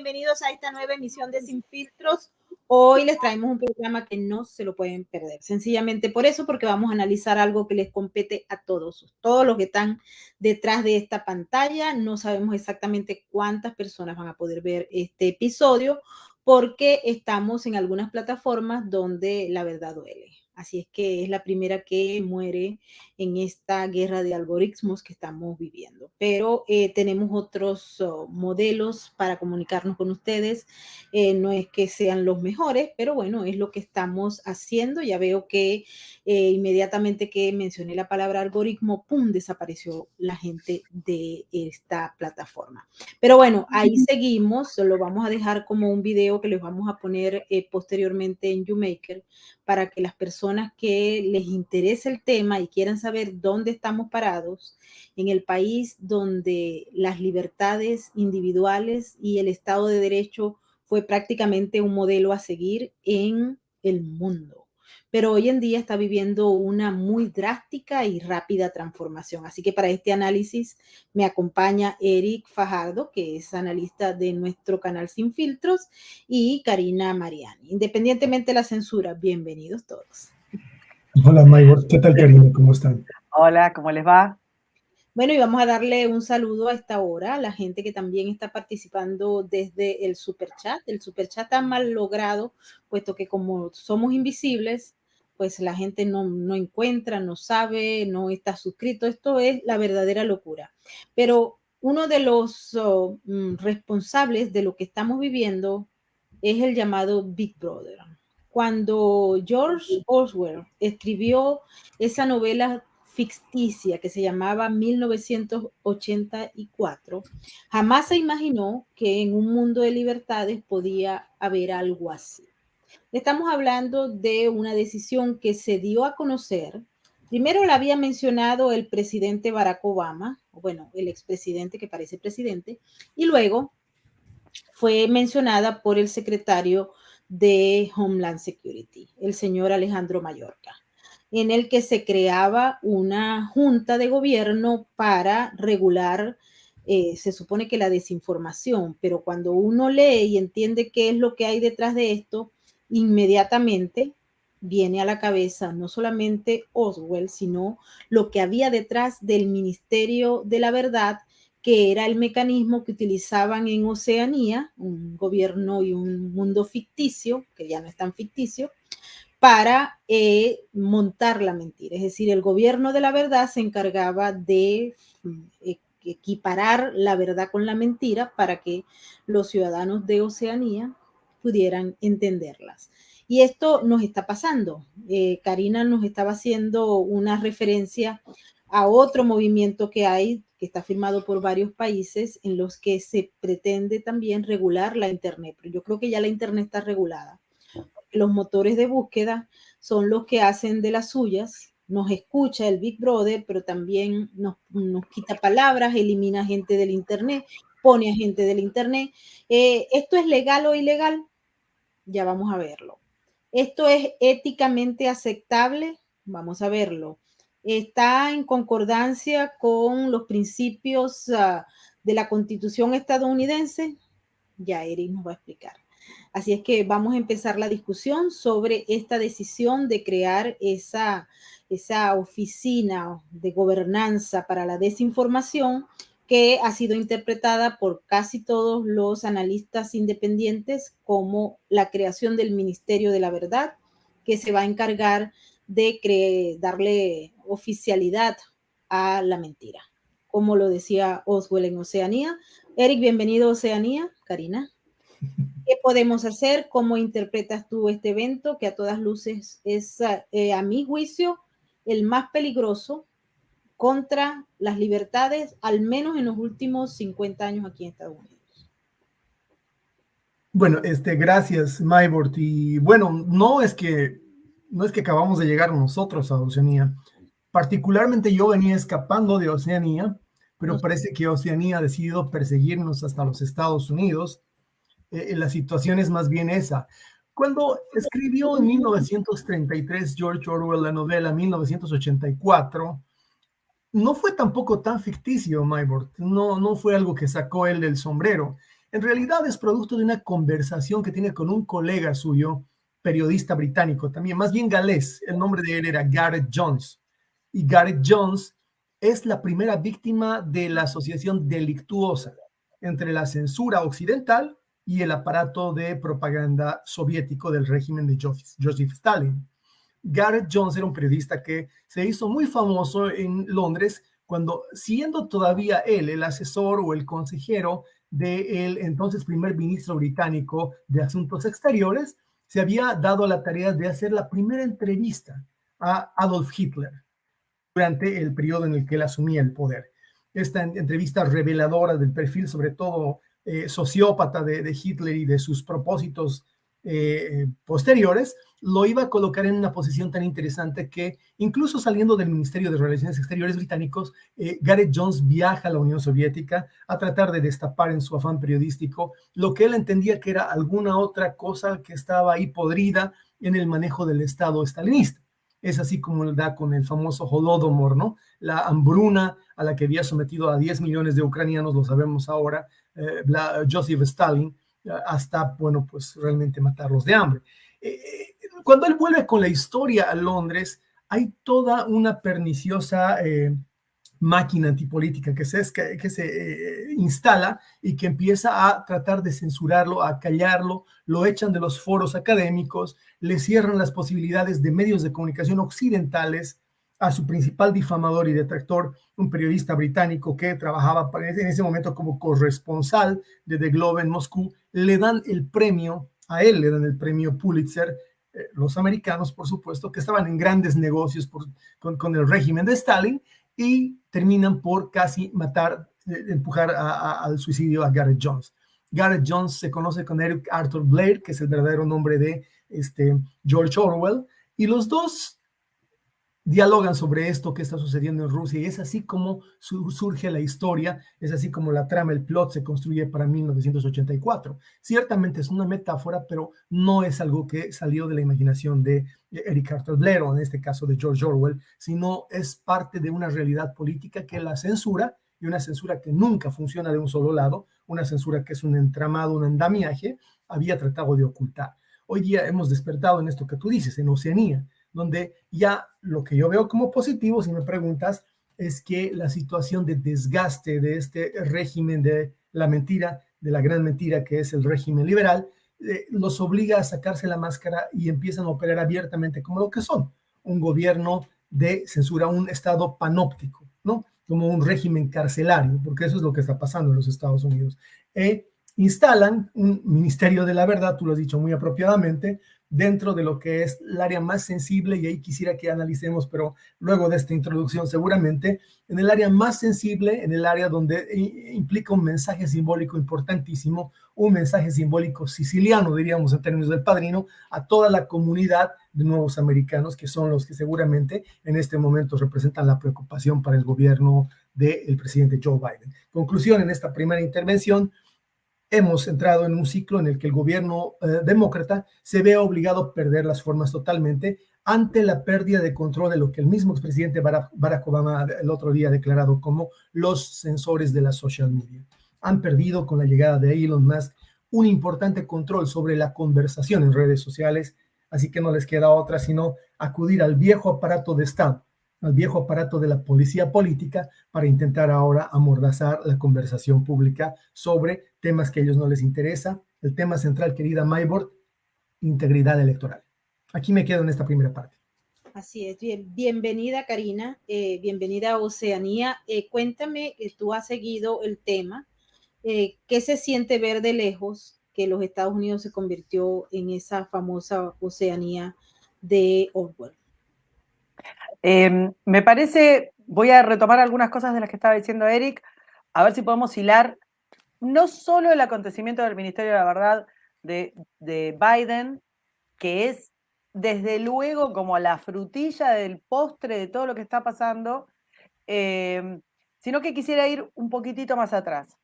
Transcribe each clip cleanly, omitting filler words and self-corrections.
bienvenidos a esta nueva emisión de Sin Filtros. Hoy les traemos un programa que no se lo pueden perder, sencillamente por eso, porque vamos a analizar algo que les compete a todos los que están detrás de esta pantalla. No sabemos exactamente cuántas personas van a poder ver este episodio, porque estamos en algunas plataformas donde la verdad duele. Así es que es la primera que muere en esta guerra de algoritmos que estamos viviendo. Pero tenemos otros modelos para comunicarnos con ustedes. No es que sean los mejores, pero bueno, es lo que estamos haciendo. Ya veo que inmediatamente que mencioné la palabra algoritmo, ¡pum!, desapareció la gente de esta plataforma. Pero bueno, ahí seguimos. Lo vamos a dejar como un video que les vamos a poner posteriormente en YouMaker, para que las personas que les interese el tema y quieran saber dónde estamos parados en el país donde las libertades individuales y el Estado de Derecho fue prácticamente un modelo a seguir en el mundo. Pero hoy en día está viviendo una muy drástica y rápida transformación. Así que para este análisis me acompaña Eric Fajardo, que es analista de nuestro canal Sin Filtros, y Karina Mariani. Independientemente de la censura, bienvenidos todos. Hola, Maybor. ¿Qué tal, Karina? ¿Cómo están? Hola, ¿cómo les va? Bueno, y vamos a darle un saludo a esta hora a la gente que también está participando desde el superchat. El superchat está mal logrado, puesto que como somos invisibles, pues la gente no encuentra, no sabe, no está suscrito. Esto es la verdadera locura. Pero uno de los responsables de lo que estamos viviendo es el llamado Big Brother. Cuando George Orwell escribió esa novela ficticia que se llamaba 1984, jamás se imaginó que en un mundo de libertades podía haber algo así. Estamos hablando de una decisión que se dio a conocer. Primero la había mencionado el presidente Barack Obama, bueno, el expresidente que parece presidente, y luego fue mencionada por el secretario de Homeland Security, el señor Alejandro Mayorkas, en el que se creaba una junta de gobierno para regular, se supone que la desinformación, pero cuando uno lee y entiende qué es lo que hay detrás de esto, inmediatamente viene a la cabeza no solamente Orwell, sino lo que había detrás del Ministerio de la Verdad, que era el mecanismo que utilizaban en Oceanía, un gobierno y un mundo ficticio, que ya no es tan ficticio, para montar la mentira. Es decir, el gobierno de la verdad se encargaba de equiparar la verdad con la mentira para que los ciudadanos de Oceanía pudieran entenderlas. Y esto nos está pasando. Karina nos estaba haciendo una referencia a otro movimiento que hay, que está firmado por varios países, en los que se pretende también regular la Internet. Pero yo creo que ya la Internet está regulada. Los motores de búsqueda son los que hacen de las suyas. Nos escucha el Big Brother, pero también nos quita palabras, elimina gente del Internet, pone a gente del Internet. ¿Esto es legal o ilegal? Ya vamos a verlo. ¿Esto es éticamente aceptable? Vamos a verlo. ¿Está en concordancia con los principios de la Constitución estadounidense? Ya Eric nos va a explicar. Así es que vamos a empezar la discusión sobre esta decisión de crear esa oficina de gobernanza para la desinformación, que ha sido interpretada por casi todos los analistas independientes como la creación del Ministerio de la Verdad, que se va a encargar de darle oficialidad a la mentira, como lo decía Oswald en Oceanía. Eric, bienvenido a Oceanía. Karina, ¿qué podemos hacer? ¿Cómo interpretas tú este evento, que a todas luces es, a mi juicio, el más peligroso contra las libertades, al menos en los últimos 50 años aquí en Estados Unidos? Bueno, gracias, Maybor. Y bueno, no es que acabamos de llegar nosotros a Oceanía. Particularmente yo venía escapando de Oceanía, pero parece que Oceanía ha decidido perseguirnos hasta los Estados Unidos. La situación es más bien esa. Cuando escribió en 1933 George Orwell la novela 1984, no fue tampoco tan ficticio, Maybor. No fue algo que sacó él del sombrero. En realidad es producto de una conversación que tiene con un colega suyo, periodista británico también, más bien galés. El nombre de él era Gareth Jones. Y Gareth Jones es la primera víctima de la asociación delictuosa entre la censura occidental y el aparato de propaganda soviético del régimen de Joseph Stalin. Gareth Jones era un periodista que se hizo muy famoso en Londres cuando, siendo todavía él el asesor o el consejero del entonces primer ministro británico de Asuntos Exteriores, se había dado la tarea de hacer la primera entrevista a Adolf Hitler durante el periodo en el que él asumía el poder. Esta entrevista reveladora del perfil, sobre todo sociópata de Hitler y de sus propósitos posteriores, lo iba a colocar en una posición tan interesante que, incluso saliendo del Ministerio de Relaciones Exteriores británicos, Gareth Jones viaja a la Unión Soviética a tratar de destapar en su afán periodístico lo que él entendía que era alguna otra cosa que estaba ahí podrida en el manejo del Estado stalinista. Es así como él da con el famoso Holodomor, ¿no? La hambruna a la que había sometido a 10 millones de ucranianos, lo sabemos ahora, Joseph Stalin, hasta, bueno, pues realmente matarlos de hambre. Cuando él vuelve con la historia a Londres, hay toda una perniciosa máquina antipolítica que se instala y que empieza a tratar de censurarlo, a callarlo, lo echan de los foros académicos, le cierran las posibilidades de medios de comunicación occidentales a su principal difamador y detractor, un periodista británico que trabajaba en ese momento como corresponsal de The Globe en Moscú. Le dan el premio, a él le dan el premio Pulitzer, los americanos, por supuesto, que estaban en grandes negocios con el régimen de Stalin, y terminan por casi matar, empujar al suicidio a Gareth Jones. Gareth Jones se conoce con Eric Arthur Blair, que es el verdadero nombre de George Orwell, y los dos dialogan sobre esto que está sucediendo en Rusia, y es así como surge la historia, es así como la trama, el plot se construye para 1984. Ciertamente es una metáfora, pero no es algo que salió de la imaginación de Eric Arthur Blair, o en este caso de George Orwell, sino es parte de una realidad política que la censura, y una censura que nunca funciona de un solo lado, una censura que es un entramado, un andamiaje, había tratado de ocultar. Hoy día hemos despertado en esto que tú dices, en Oceanía, donde ya lo que yo veo como positivo, si me preguntas, es que la situación de desgaste de este régimen de la mentira, de la gran mentira que es el régimen liberal, los obliga a sacarse la máscara y empiezan a operar abiertamente como lo que son, un gobierno de censura, un estado panóptico, ¿no? Como un régimen carcelario, porque eso es lo que está pasando en los Estados Unidos. Instalan un ministerio de la verdad, tú lo has dicho muy apropiadamente, dentro de lo que es el área más sensible, y ahí quisiera que analicemos, pero luego de esta introducción seguramente, en el área más sensible, en el área donde implica un mensaje simbólico importantísimo, un mensaje simbólico siciliano, diríamos en términos del Padrino, a toda la comunidad de nuevos americanos, que son los que seguramente en este momento representan la preocupación para el gobierno del presidente Joe Biden. Conclusión en esta primera intervención: hemos entrado en un ciclo en el que el gobierno demócrata se ve obligado a perder las formas totalmente ante la pérdida de control de lo que el mismo expresidente Barack Obama el otro día ha declarado como los censores de la social media. Han perdido con la llegada de Elon Musk un importante control sobre la conversación en redes sociales, así que no les queda otra sino acudir al viejo aparato de Estado, al viejo aparato de la policía política, para intentar ahora amordazar la conversación pública sobre temas que a ellos no les interesa. El tema central, querida Maybord: integridad electoral. Aquí me quedo en esta primera parte. Así es, bienvenida Karina, bienvenida a Oceanía. Cuéntame, que tú has seguido el tema, ¿qué se siente ver de lejos que los Estados Unidos se convirtió en esa famosa Oceanía de Orwell? Me parece, voy a retomar algunas cosas de las que estaba diciendo Eric, a ver si podemos hilar no solo el acontecimiento del Ministerio de la Verdad de Biden, que es desde luego como la frutilla del postre de todo lo que está pasando, sino que quisiera ir un poquitito más atrás.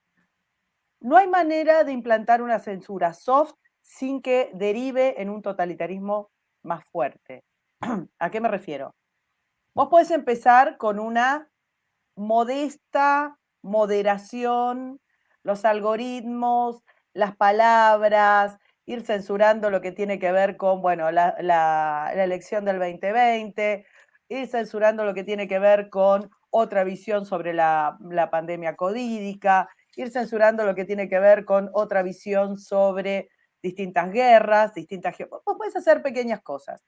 No hay manera de implantar una censura soft sin que derive en un totalitarismo más fuerte. ¿A qué me refiero? Vos podés empezar con una modesta moderación, los algoritmos, las palabras, ir censurando lo que tiene que ver con, bueno, la elección del 2020, ir censurando lo que tiene que ver con otra visión sobre la pandemia codídica, ir censurando lo que tiene que ver con otra visión sobre distintas guerras, vos podés hacer pequeñas cosas.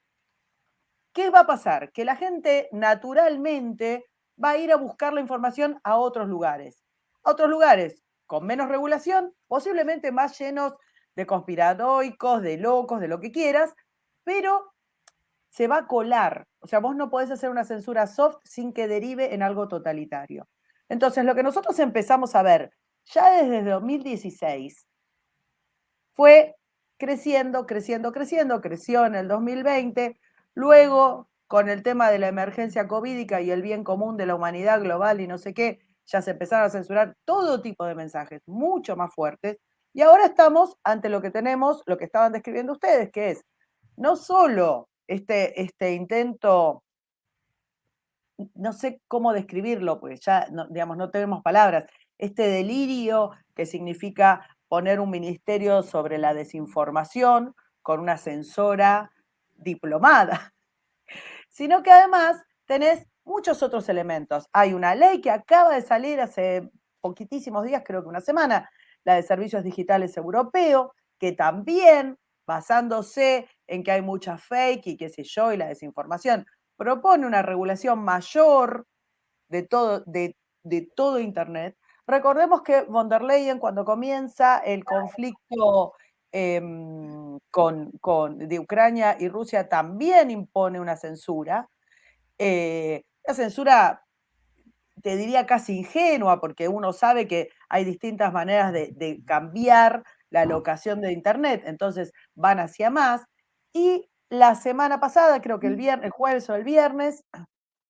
¿Qué va a pasar? Que la gente naturalmente va a ir a buscar la información a otros lugares con menos regulación, posiblemente más llenos de conspiranoicos, de locos, de lo que quieras, pero se va a colar. O sea, vos no podés hacer una censura soft sin que derive en algo totalitario. Entonces, lo que nosotros empezamos a ver ya desde 2016 fue creciendo, creció en el 2020, luego con el tema de la emergencia covídica y el bien común de la humanidad global y no sé qué, ya se empezaron a censurar todo tipo de mensajes mucho más fuertes, y ahora estamos ante lo que tenemos, lo que estaban describiendo ustedes, que es no solo este intento, no sé cómo describirlo, porque ya no, digamos, no tenemos palabras, este delirio que significa poner un ministerio sobre la desinformación con una censora diplomada, sino que además tenés muchos otros elementos. Hay una ley que acaba de salir hace poquitísimos días, creo que una semana, la de Servicios Digitales Europeo, que también, basándose en que hay mucha fake y qué sé yo, y la desinformación, propone una regulación mayor de todo Internet. Recordemos que von der Leyen, cuando comienza el conflicto de Ucrania y Rusia, también impone una censura. Una censura, te diría casi ingenua, porque uno sabe que hay distintas maneras de cambiar la locación de Internet, entonces van hacia más. Y la semana pasada, creo que el jueves o el viernes,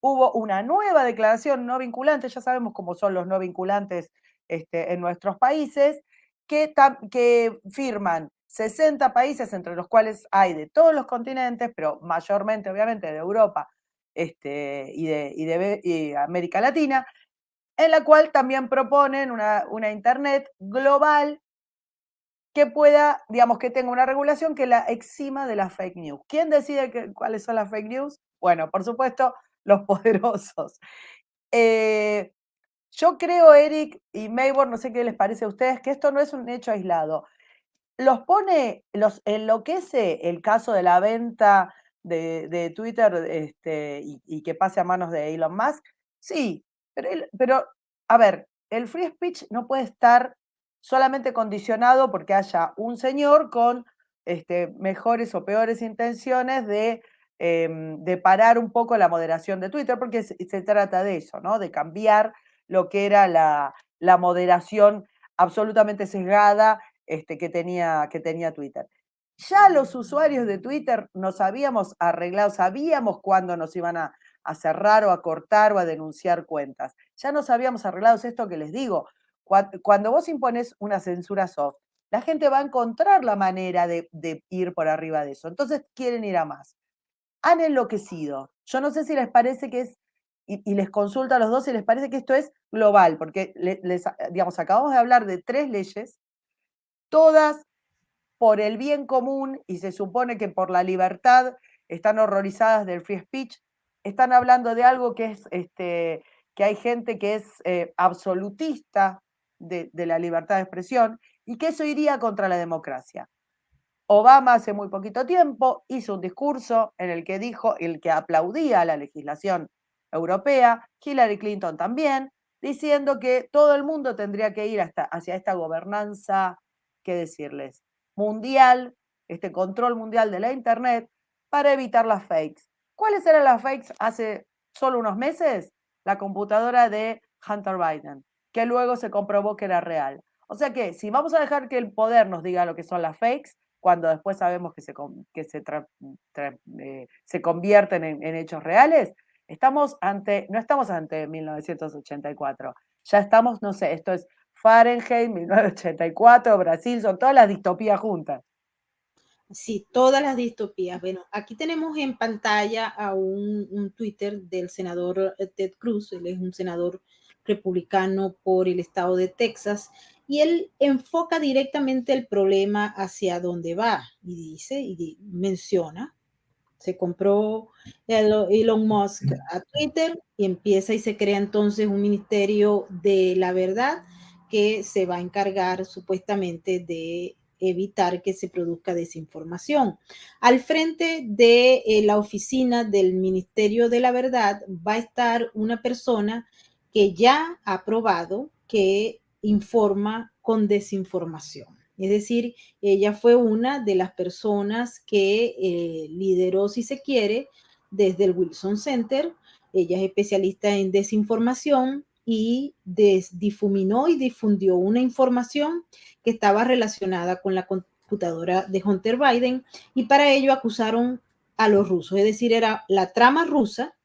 hubo una nueva declaración no vinculante, ya sabemos cómo son los no vinculantes en nuestros países, que firman 60 países, entre los cuales hay de todos los continentes, pero mayormente, obviamente, de Europa y América Latina, en la cual también proponen una Internet global que pueda, digamos, que tenga una regulación que la exima de las fake news. ¿Quién decide cuáles son las fake news? Bueno, por supuesto, los poderosos. Yo creo, Eric y Maybor, no sé qué les parece a ustedes, que esto no es un hecho aislado. Los enloquece el caso de la venta de Twitter y que pase a manos de Elon Musk. Sí, pero a ver, el free speech no puede estar solamente condicionado porque haya un señor con mejores o peores intenciones de parar un poco la moderación de Twitter, porque se trata de eso, ¿no? De cambiar lo que era la moderación absolutamente sesgada que tenía Twitter. Ya los usuarios de Twitter nos habíamos arreglado, sabíamos cuándo nos iban a cerrar o a cortar o a denunciar cuentas. Ya nos habíamos arreglado, es esto que les digo. Cuando vos impones una censura soft, la gente va a encontrar la manera de ir por arriba de eso. Entonces quieren ir a más. Han enloquecido. Yo no sé si les parece que es, y les consulto a los dos si les parece que esto es global, porque digamos, acabamos de hablar de 3 leyes, todas por el bien común, y se supone que por la libertad, están horrorizadas del free speech. Están hablando de algo que es que hay gente que es absolutista de la libertad de expresión y que eso iría contra la democracia. Obama hace muy poquito tiempo hizo un discurso en el que dijo, el que aplaudía la legislación europea, Hillary Clinton también, diciendo que todo el mundo tendría que ir hacia esta gobernanza, ¿qué decirles? Mundial, este control mundial de la Internet para evitar las fakes. ¿Cuáles eran las fakes hace solo unos meses? La computadora de Hunter Biden, que luego se comprobó que era real. O sea que si vamos a dejar que el poder nos diga lo que son las fakes, cuando después sabemos que se convierten en hechos reales, no estamos ante 1984, ya estamos, no sé, esto es Fahrenheit, 1984, Brasil, son todas las distopías juntas. Sí, todas las distopías. Bueno, aquí tenemos en pantalla a un Twitter del senador Ted Cruz. Él es un senador republicano por el estado de Texas y él enfoca directamente el problema hacia dónde va y dice y menciona, se compró Elon Musk a Twitter y empieza y se crea entonces un ministerio de la verdad que se va a encargar supuestamente de evitar que se produzca desinformación. Al frente de la oficina del Ministerio de la Verdad va a estar una persona que ya ha probado que informa con desinformación. Es decir, ella fue una de las personas que lideró, si se quiere, desde el Wilson Center. Ella es especialista en desinformación y difuminó y difundió una información que estaba relacionada con la computadora de Hunter Biden y para ello acusaron a los rusos, es decir, era la trama rusa.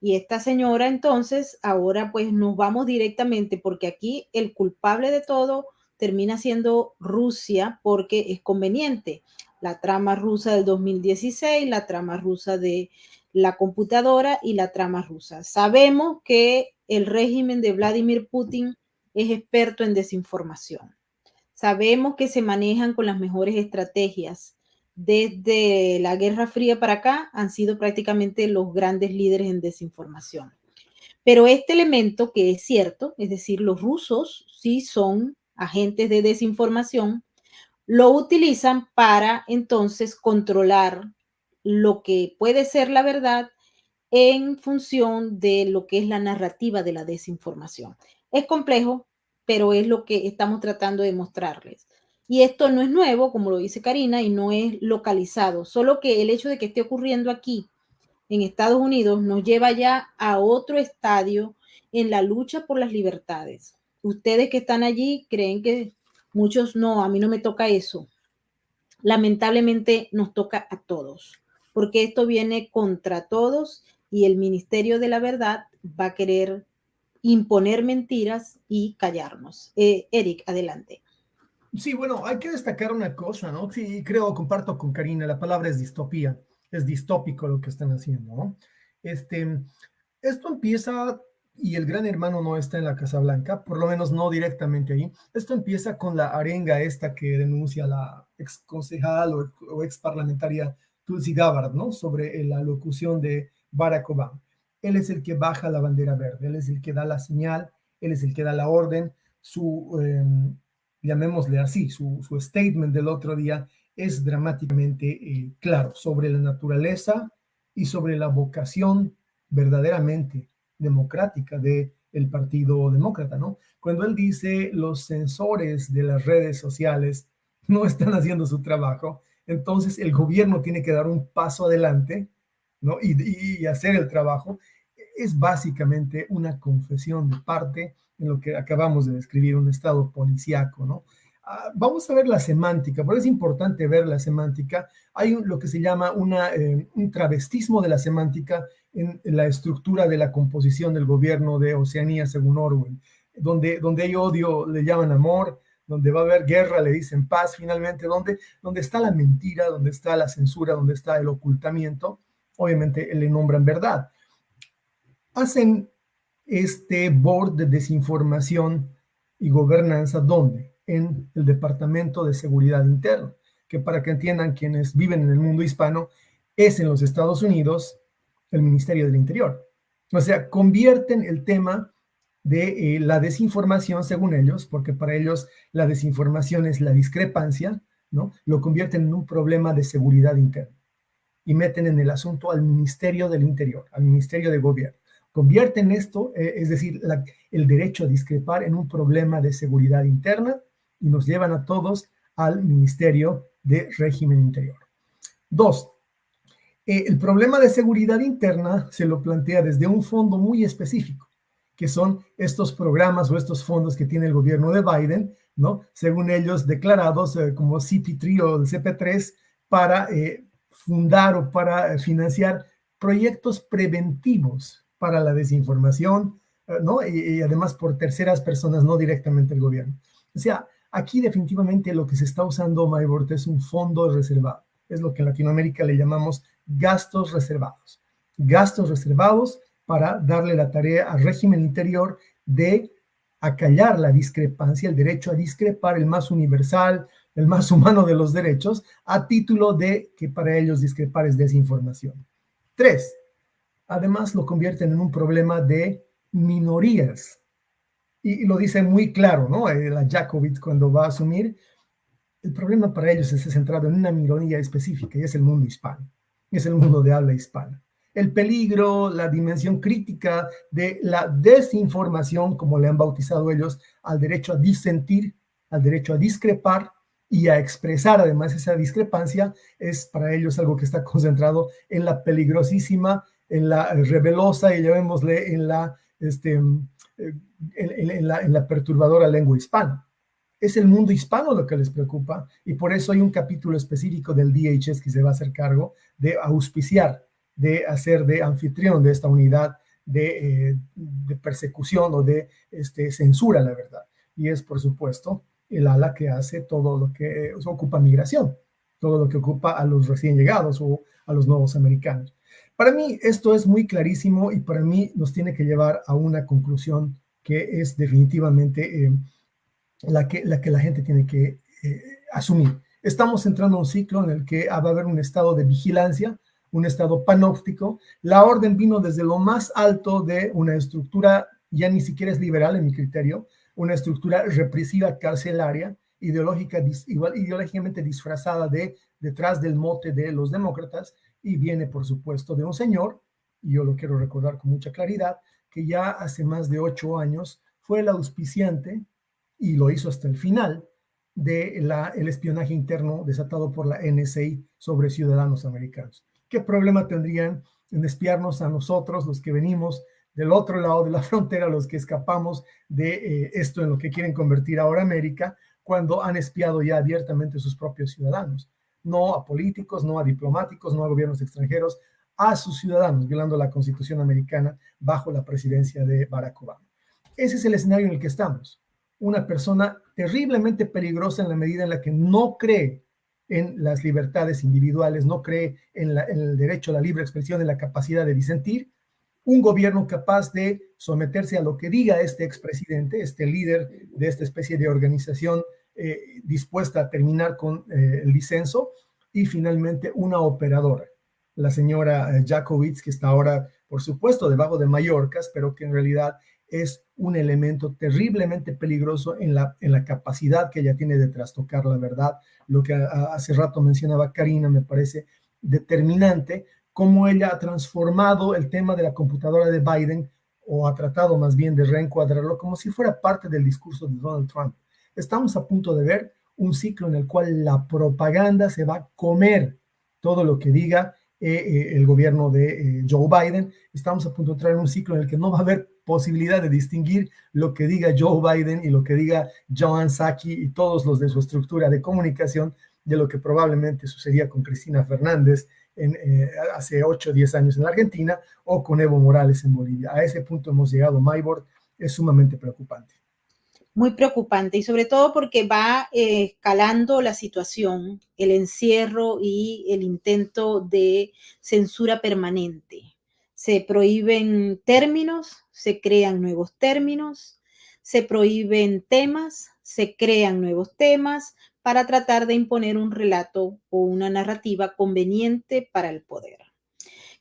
Y esta señora entonces, ahora pues nos vamos directamente, porque aquí el culpable de todo termina siendo Rusia porque es conveniente. La trama rusa del 2016, la trama rusa de la computadora y la trama rusa. Sabemos que el régimen de Vladimir Putin es experto en desinformación. Sabemos que se manejan con las mejores estrategias. Desde la Guerra Fría para acá han sido prácticamente los grandes líderes en desinformación. Pero este elemento que es cierto, es decir, los rusos sí son agentes de desinformación, lo utilizan para entonces controlar lo que puede ser la verdad en función de lo que es la narrativa de la desinformación. Es complejo, pero es lo que estamos tratando de mostrarles. Y esto no es nuevo, como lo dice Karina, y no es localizado, solo que el hecho de que esté ocurriendo aquí en Estados Unidos nos lleva ya a otro estadio en la lucha por las libertades. Ustedes que están allí creen que muchos no, a mí no me toca eso. Lamentablemente nos toca a todos, porque esto viene contra todos y el Ministerio de la Verdad va a querer imponer mentiras y callarnos. Eric, adelante. Sí, bueno, hay que destacar una cosa, ¿no? Sí, creo, comparto con Karina, la palabra es distopía, es distópico lo que están haciendo, ¿no? Esto empieza, y el gran hermano no está en la Casa Blanca, por lo menos no directamente ahí. Esto empieza con la arenga esta que denuncia la ex concejal o ex parlamentaria Tulsi Gabbard, ¿no? Sobre la locución de Barack Obama. Él es el que baja la bandera verde, él es el que da la señal, él es el que da la orden, llamémosle así, su statement del otro día es dramáticamente claro sobre la naturaleza y sobre la vocación verdaderamente democrática del Partido Demócrata, ¿no? Cuando él dice los sensores de las redes sociales no están haciendo su trabajo, entonces el gobierno tiene que dar un paso adelante, ¿no? Y hacer el trabajo. Es básicamente una confesión de parte en lo que acabamos de describir, un estado policíaco, ¿no? Vamos a ver la semántica, porque es importante ver la semántica. Hay lo que se llama un travestismo de la semántica en la estructura de la composición del gobierno de Oceanía, según Orwell, donde hay odio, le llaman amor, donde va a haber guerra, le dicen paz, finalmente, donde está la mentira, donde está la censura, donde está el ocultamiento, obviamente le nombran verdad. Hacen este board de desinformación y gobernanza, ¿dónde? En el Departamento de Seguridad Interna, que para que entiendan quienes viven en el mundo hispano, es en los Estados Unidos el Ministerio del Interior. O sea, convierten el tema de la desinformación, según ellos, porque para ellos la desinformación es la discrepancia, ¿no? Lo convierten en un problema de seguridad interna y meten en el asunto al Ministerio del Interior, al Ministerio de Gobierno. Convierten esto, es decir, el derecho a discrepar, en un problema de seguridad interna y nos llevan a todos al Ministerio de Régimen Interior. Dos, el problema de seguridad interna se lo plantea desde un fondo muy específico, que son estos programas o estos fondos que tiene el gobierno de Biden, ¿no? Según ellos declarados como CP3 o el CP3 para fundar o para financiar proyectos preventivos para la desinformación, ¿no? Y además por terceras personas, no directamente el gobierno. O sea, aquí definitivamente lo que se está usando, Maybort, es un fondo reservado. Es lo que en Latinoamérica le llamamos gastos reservados. Gastos reservados para darle la tarea al régimen interior de acallar la discrepancia, el derecho a discrepar, el más universal, el más humano de los derechos, a título de que para ellos discrepar es desinformación. 3, además lo convierten en un problema de minorías. Y lo dice muy claro, ¿no? La Jacobitz cuando va a asumir, el problema para ellos está centrado en una minoría específica y es el mundo hispano, es el mundo de habla hispana. El peligro, la dimensión crítica de la desinformación, como le han bautizado ellos, al derecho a disentir, al derecho a discrepar y a expresar además esa discrepancia, es para ellos algo que está concentrado en la peligrosísima, en la rebelosa y llamémosle en la perturbadora lengua hispana. Es el mundo hispano lo que les preocupa y por eso hay un capítulo específico del DHS que se va a hacer cargo de auspiciar, de hacer de anfitrión de esta unidad de persecución o de censura, la verdad. Y es, por supuesto, el ala que hace todo lo que ocupa migración, todo lo que ocupa a los recién llegados o a los nuevos americanos. Para mí esto es muy clarísimo y para mí nos tiene que llevar a una conclusión que es definitivamente la que la gente tiene que asumir. Estamos entrando a un ciclo en el que va a haber un estado de vigilancia, un estado panóptico. La orden vino desde lo más alto de una estructura, ya ni siquiera es liberal en mi criterio, una estructura represiva carcelaria, ideológicamente disfrazada detrás del mote de los demócratas, y viene, por supuesto, de un señor, y yo lo quiero recordar con mucha claridad, que ya hace más de 8 años fue el auspiciante, y lo hizo hasta el final, el espionaje interno desatado por la NSA sobre ciudadanos americanos. ¿Qué problema tendrían en espiarnos a nosotros, los que venimos del otro lado de la frontera, los que escapamos de esto en lo que quieren convertir ahora América, cuando han espiado ya abiertamente a sus propios ciudadanos? No a políticos, no a diplomáticos, no a gobiernos extranjeros, a sus ciudadanos, violando la Constitución americana bajo la presidencia de Barack Obama. Ese es el escenario en el que estamos. Una persona terriblemente peligrosa en la medida en la que no cree en las libertades individuales, no cree en el derecho a la libre expresión, en la capacidad de disentir. Un gobierno capaz de someterse a lo que diga este expresidente, este líder de esta especie de organización dispuesta a terminar con el disenso. Y finalmente una operadora, la señora Jacobitz, que está ahora, por supuesto, debajo de Mallorcas, pero que en realidad es un elemento terriblemente peligroso en la capacidad que ella tiene de trastocar la verdad. Lo que hace rato mencionaba Karina me parece determinante, cómo ella ha transformado el tema de la computadora de Biden, o ha tratado más bien de reencuadrarlo como si fuera parte del discurso de Donald Trump. Estamos a punto de ver un ciclo en el cual la propaganda se va a comer todo lo que diga el gobierno de Joe Biden. Estamos a punto de entrar en un ciclo en el que no va a haber posibilidad de distinguir lo que diga Joe Biden y lo que diga Joan Psaki y todos los de su estructura de comunicación, de lo que probablemente sucedía con Cristina Fernández hace 8 o 10 años en la Argentina, o con Evo Morales en Bolivia. A ese punto hemos llegado, Maybord, es sumamente preocupante. Muy preocupante, y sobre todo porque va escalando la situación, el encierro y el intento de censura permanente. Se prohíben términos, se crean nuevos términos, se prohíben temas, se crean nuevos temas para tratar de imponer un relato o una narrativa conveniente para el poder.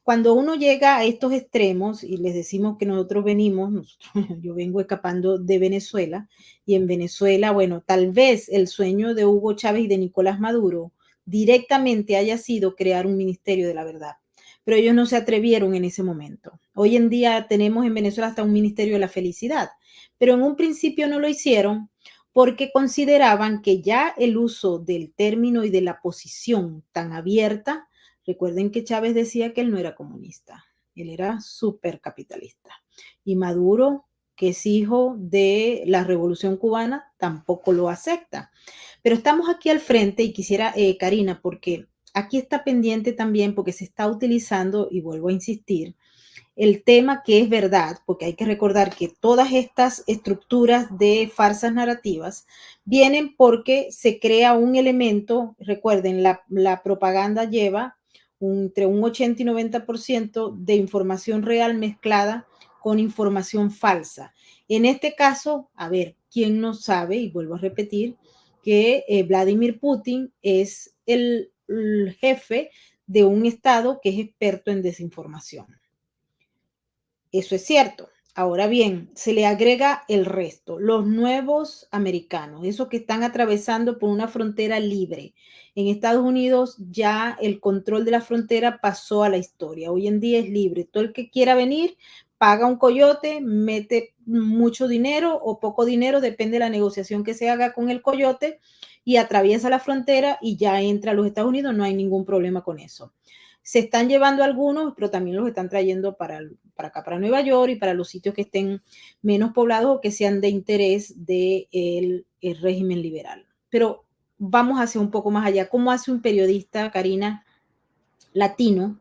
Cuando uno llega a estos extremos y les decimos que nosotros venimos, yo vengo escapando de Venezuela, y en Venezuela, bueno, tal vez el sueño de Hugo Chávez y de Nicolás Maduro directamente haya sido crear un ministerio de la verdad, pero ellos no se atrevieron en ese momento. Hoy en día tenemos en Venezuela hasta un ministerio de la felicidad, pero en un principio no lo hicieron porque consideraban que ya el uso del término y de la posición tan abierta. Recuerden que Chávez decía que él no era comunista, él era supercapitalista. Y Maduro, que es hijo de la Revolución Cubana, tampoco lo acepta. Pero estamos aquí al frente y quisiera, Karina, porque aquí está pendiente también, porque se está utilizando, y vuelvo a insistir, el tema que es verdad, porque hay que recordar que todas estas estructuras de farsas narrativas vienen porque se crea un elemento. Recuerden, la propaganda lleva entre un 80 y 90% de información real mezclada con información falsa. En este caso, a ver, ¿quién no sabe? Y vuelvo a repetir que Vladimir Putin es el jefe de un Estado que es experto en desinformación. Eso es cierto. Ahora bien, se le agrega el resto, los nuevos americanos, esos que están atravesando por una frontera libre. En Estados Unidos ya el control de la frontera pasó a la historia. Hoy en día es libre. Todo el que quiera venir paga un coyote, mete mucho dinero o poco dinero, depende de la negociación que se haga con el coyote, y atraviesa la frontera y ya entra a los Estados Unidos. No hay ningún problema con eso. Se están llevando algunos, pero también los están trayendo para acá, para Nueva York y para los sitios que estén menos poblados o que sean de interés del régimen liberal. Pero vamos hacia un poco más allá. ¿Cómo hace un periodista, Karina, latino,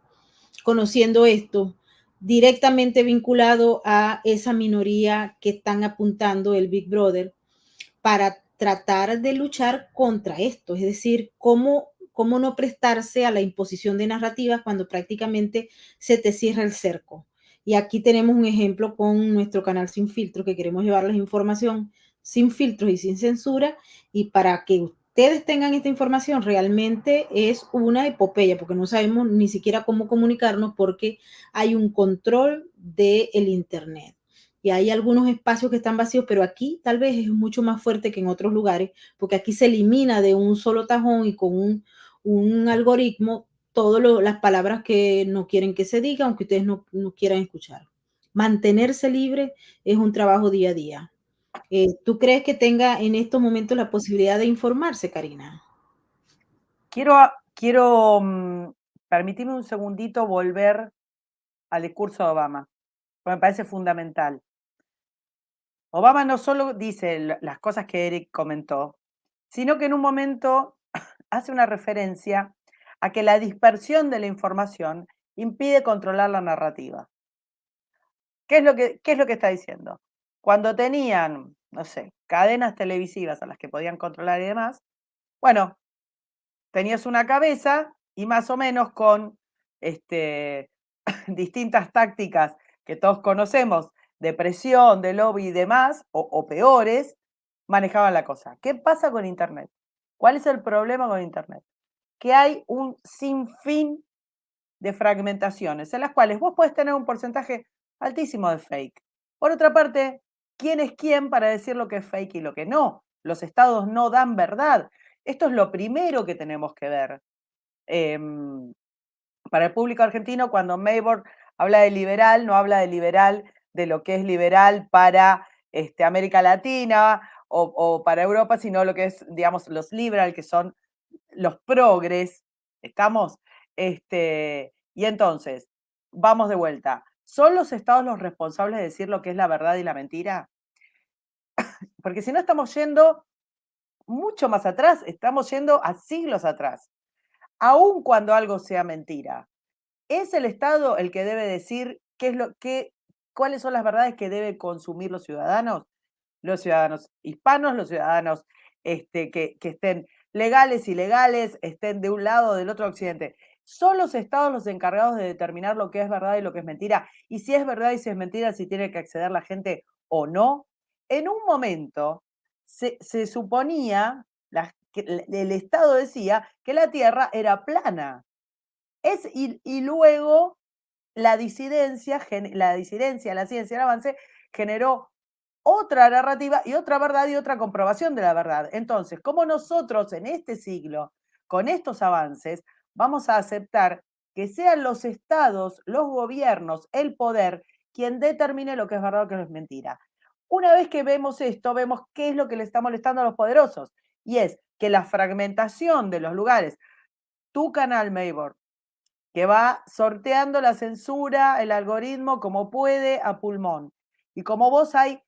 conociendo esto, directamente vinculado a esa minoría que están apuntando el Big Brother para tratar de luchar contra esto? Es decir, cómo no prestarse a la imposición de narrativas cuando prácticamente se te cierra el cerco. Y aquí tenemos un ejemplo con nuestro canal Sin Filtro, que queremos llevarles información sin filtros y sin censura, y para que ustedes tengan esta información realmente es una epopeya, porque no sabemos ni siquiera cómo comunicarnos porque hay un control del Internet. Y hay algunos espacios que están vacíos, pero aquí tal vez es mucho más fuerte que en otros lugares, porque aquí se elimina de un solo tajón y con un algoritmo todas las palabras que no quieren que se diga, aunque ustedes no quieran escuchar. Mantenerse libre es un trabajo día a día. ¿Tú crees que tenga en estos momentos la posibilidad de informarse, Karina? Quiero permitirme un segundito volver al discurso de Obama, porque me parece fundamental. Obama no solo dice las cosas que Eric comentó, sino que en un momento hace una referencia a que la dispersión de la información impide controlar la narrativa. ¿Qué es lo que está diciendo? Cuando tenían, no sé, cadenas televisivas a las que podían controlar y demás, bueno, tenías una cabeza y más o menos con distintas tácticas que todos conocemos, de presión, de lobby y demás, o peores, manejaban la cosa. ¿Qué pasa con Internet? ¿Cuál es el problema con Internet? Que hay un sinfín de fragmentaciones en las cuales vos podés tener un porcentaje altísimo de fake. Por otra parte, ¿quién es quién para decir lo que es fake y lo que no? Los estados no dan verdad. Esto es lo primero que tenemos que ver. Para el público argentino, cuando Maybor habla de liberal, no habla de liberal de lo que es liberal para América Latina o para Europa, sino lo que es, digamos, los liberal, que son los progres, ¿estamos? Y entonces, vamos de vuelta. ¿Son los estados los responsables de decir lo que es la verdad y la mentira? Porque si no estamos yendo mucho más atrás, estamos yendo a siglos atrás, aun cuando algo sea mentira. ¿Es el Estado el que debe decir cuáles son las verdades que deben consumir los ciudadanos? Los ciudadanos hispanos, los ciudadanos que estén legales, ilegales, estén de un lado o del otro occidente. ¿Son los estados los encargados de determinar lo que es verdad y lo que es mentira? Y si es verdad y si es mentira, si tiene que acceder la gente o no. En un momento se suponía, el Estado decía que la Tierra era plana. Y luego la disidencia, la ciencia, el avance, generó otra narrativa y otra verdad y otra comprobación de la verdad. Entonces, ¿cómo nosotros en este siglo, con estos avances, vamos a aceptar que sean los estados, los gobiernos, el poder, quien determine lo que es verdad o lo que es mentira? Una vez que vemos esto, vemos qué es lo que le está molestando a los poderosos. Y es que la fragmentación de los lugares, tu canal, Maybor, que va sorteando la censura, el algoritmo como puede a pulmón. Y como vos hay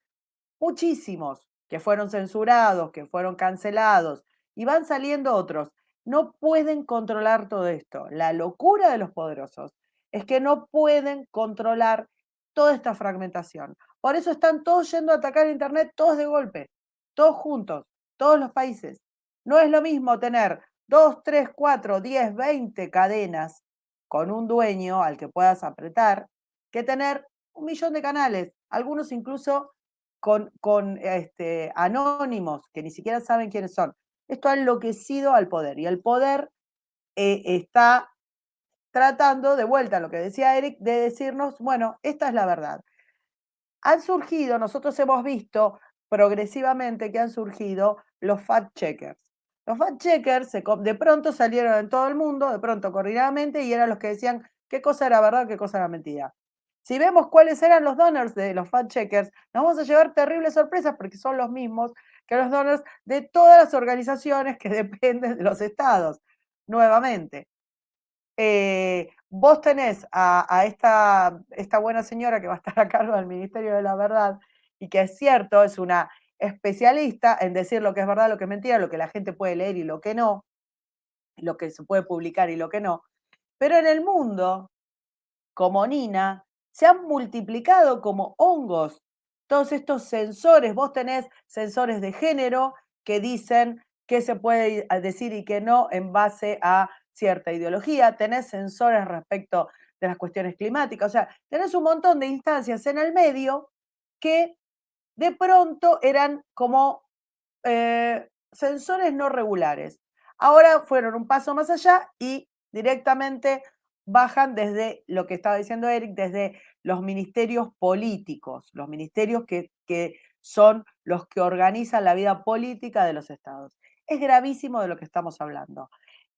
muchísimos que fueron censurados, que fueron cancelados, y van saliendo otros. No pueden controlar todo esto. La locura de los poderosos es que no pueden controlar toda esta fragmentación. Por eso están todos yendo a atacar Internet, todos de golpe, todos juntos, todos los países. No es lo mismo tener 2, 3, 4, 10, 20 cadenas con un dueño al que puedas apretar, que tener 1 millón de canales, algunos incluso con anónimos que ni siquiera saben quiénes son. Esto ha enloquecido al poder y el poder está tratando, de vuelta a lo que decía Eric, de decirnos, bueno, esta es la verdad. Han surgido, nosotros hemos visto progresivamente que han surgido los fact-checkers. Los fact-checkers de pronto salieron en todo el mundo, de pronto coordinadamente, y eran los que decían qué cosa era verdad, qué cosa era mentira. Si vemos cuáles eran los donors de los fact-checkers, nos vamos a llevar terribles sorpresas porque son los mismos que los donors de todas las organizaciones que dependen de los estados. Nuevamente, vos tenés a esta buena señora que va a estar a cargo del Ministerio de la Verdad y que es cierto, es una especialista en decir lo que es verdad, lo que es mentira, lo que la gente puede leer y lo que no, lo que se puede publicar y lo que no. Pero en el mundo, como Nina, se han multiplicado como hongos todos estos sensores. Vos tenés sensores de género que dicen qué se puede decir y qué no en base a cierta ideología, tenés sensores respecto de las cuestiones climáticas, o sea, tenés un montón de instancias en el medio que de pronto eran como sensores no regulares. Ahora fueron un paso más allá y directamente bajan desde lo que estaba diciendo Eric, desde los ministerios políticos, los ministerios que son los que organizan la vida política de los estados. Es gravísimo de lo que estamos hablando.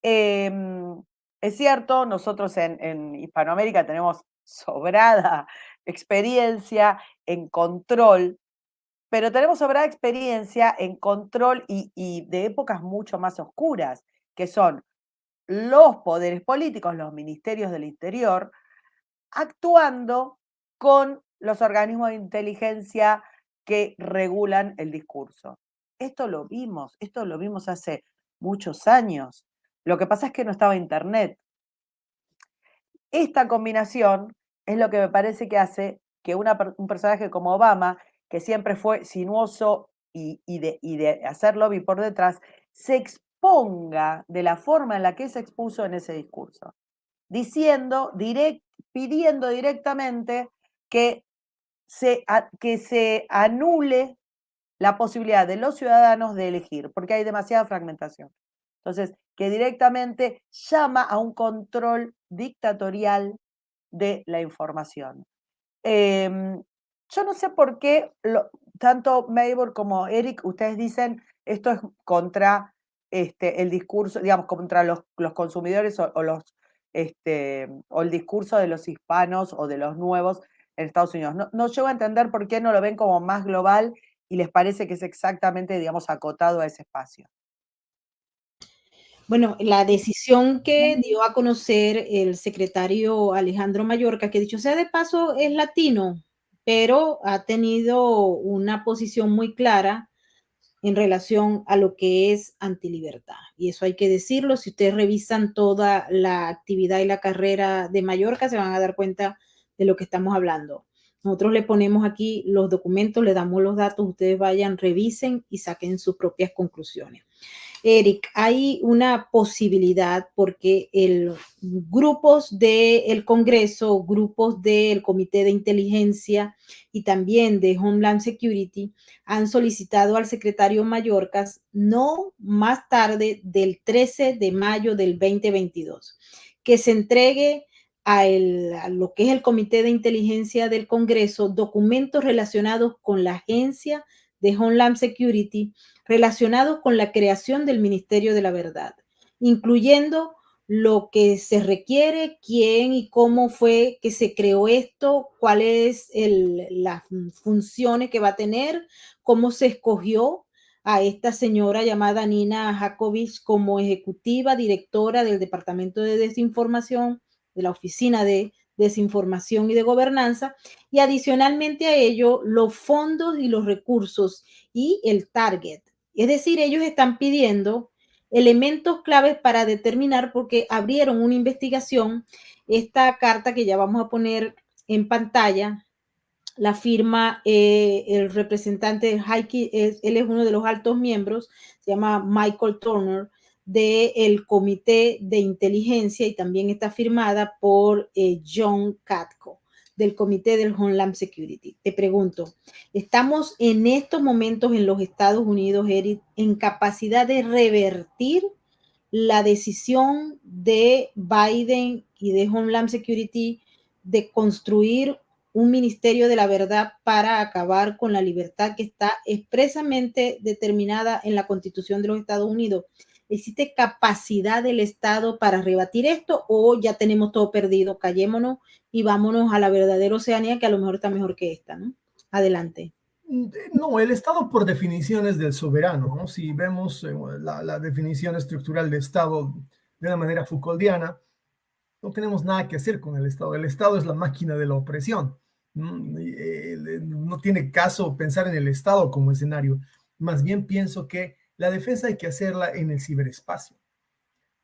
Es cierto, nosotros en Hispanoamérica tenemos sobrada experiencia en control, pero tenemos sobrada experiencia en control y de épocas mucho más oscuras, que son los poderes políticos, los ministerios del interior, actuando con los organismos de inteligencia que regulan el discurso. Esto lo vimos hace muchos años. Lo que pasa es que no estaba Internet. Esta combinación es lo que me parece que hace que un personaje como Obama, que siempre fue sinuoso y de hacer lobby por detrás, se exponga de la forma en la que se expuso en ese discurso, pidiendo directamente que se anule la posibilidad de los ciudadanos de elegir, porque hay demasiada fragmentación. Entonces, que directamente llama a un control dictatorial de la información. Yo no sé por qué tanto Maybor como Eric, ustedes dicen esto es contra el discurso, digamos, contra los consumidores o el discurso de los hispanos o de los nuevos en Estados Unidos. No llego a entender por qué no lo ven como más global y les parece que es exactamente, digamos, acotado a ese espacio. Bueno, la decisión que dio a conocer el secretario Alejandro Mayorkas, que dicho sea de paso es latino, pero ha tenido una posición muy clara en relación a lo que es antilibertad. Y eso hay que decirlo. Si ustedes revisan toda la actividad y la carrera de Mayorkas, se van a dar cuenta de lo que estamos hablando. Nosotros le ponemos aquí los documentos, le damos los datos, ustedes vayan, revisen y saquen sus propias conclusiones. Eric, hay una posibilidad porque grupos del Congreso, grupos del Comité de Inteligencia y también de Homeland Security han solicitado al secretario Mayorkas no más tarde del 13 de mayo del 2022 que se entregue a lo que es el Comité de Inteligencia del Congreso documentos relacionados con la agencia de Homeland Security relacionados con la creación del Ministerio de la Verdad, incluyendo lo que se requiere, quién y cómo fue que se creó esto, cuáles las funciones que va a tener, cómo se escogió a esta señora llamada Nina Jakovich como ejecutiva directora del Departamento de Desinformación, de la Oficina de Desinformación y de Gobernanza, y adicionalmente a ello, los fondos y los recursos y el target. Es decir, ellos están pidiendo elementos claves para determinar, porque abrieron una investigación, esta carta que ya vamos a poner en pantalla, la firma el representante Heike, él es uno de los altos miembros, se llama Michael Turner, del Comité de Inteligencia y también está firmada por John Katko. del Comité del Homeland Security. Te pregunto, ¿estamos en estos momentos en los Estados Unidos, Eric, en capacidad de revertir la decisión de Biden y de Homeland Security de construir un ministerio de la verdad para acabar con la libertad que está expresamente determinada en la Constitución de los Estados Unidos? ¿Existe capacidad del Estado para rebatir esto o ya tenemos todo perdido? Callémonos y vámonos a la verdadera Oceanía, que a lo mejor está mejor que esta, ¿no? Adelante. No, el Estado por definición es del soberano, ¿no? Si vemos la definición estructural de Estado de una manera Foucauldiana, no tenemos nada que hacer con el Estado. El Estado es la máquina de la opresión. No tiene caso pensar en el Estado como escenario. Más bien pienso que la defensa hay que hacerla en el ciberespacio.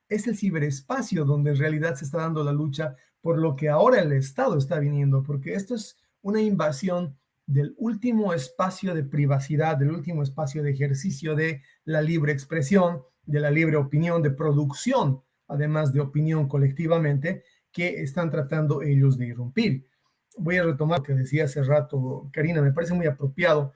Es el ciberespacio donde en realidad se está dando la lucha por lo que ahora el Estado está viniendo, porque esto es una invasión del último espacio de privacidad, del último espacio de ejercicio de la libre expresión, de la libre opinión, de producción, además de opinión colectivamente, que están tratando ellos de irrumpir. Voy a retomar lo que decía hace rato Karina, me parece muy apropiado.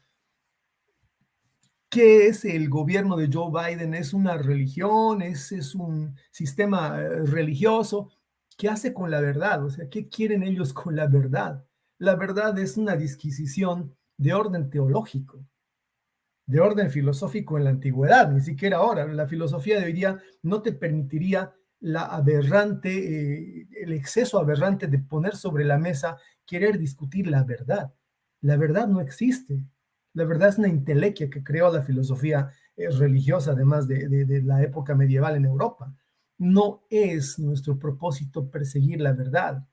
¿Qué es el gobierno de Joe Biden? ¿Es una religión? ¿Es un sistema religioso? ¿Qué hace con la verdad? O sea, ¿qué quieren ellos con la verdad? La verdad es una disquisición de orden teológico, de orden filosófico en la antigüedad, ni siquiera ahora. La filosofía de hoy día no te permitiría el exceso aberrante de poner sobre la mesa, querer discutir la verdad. La verdad no existe. La verdad es una entelequia que creó la filosofía religiosa, además de la época medieval en Europa. No es nuestro propósito perseguir la verdad.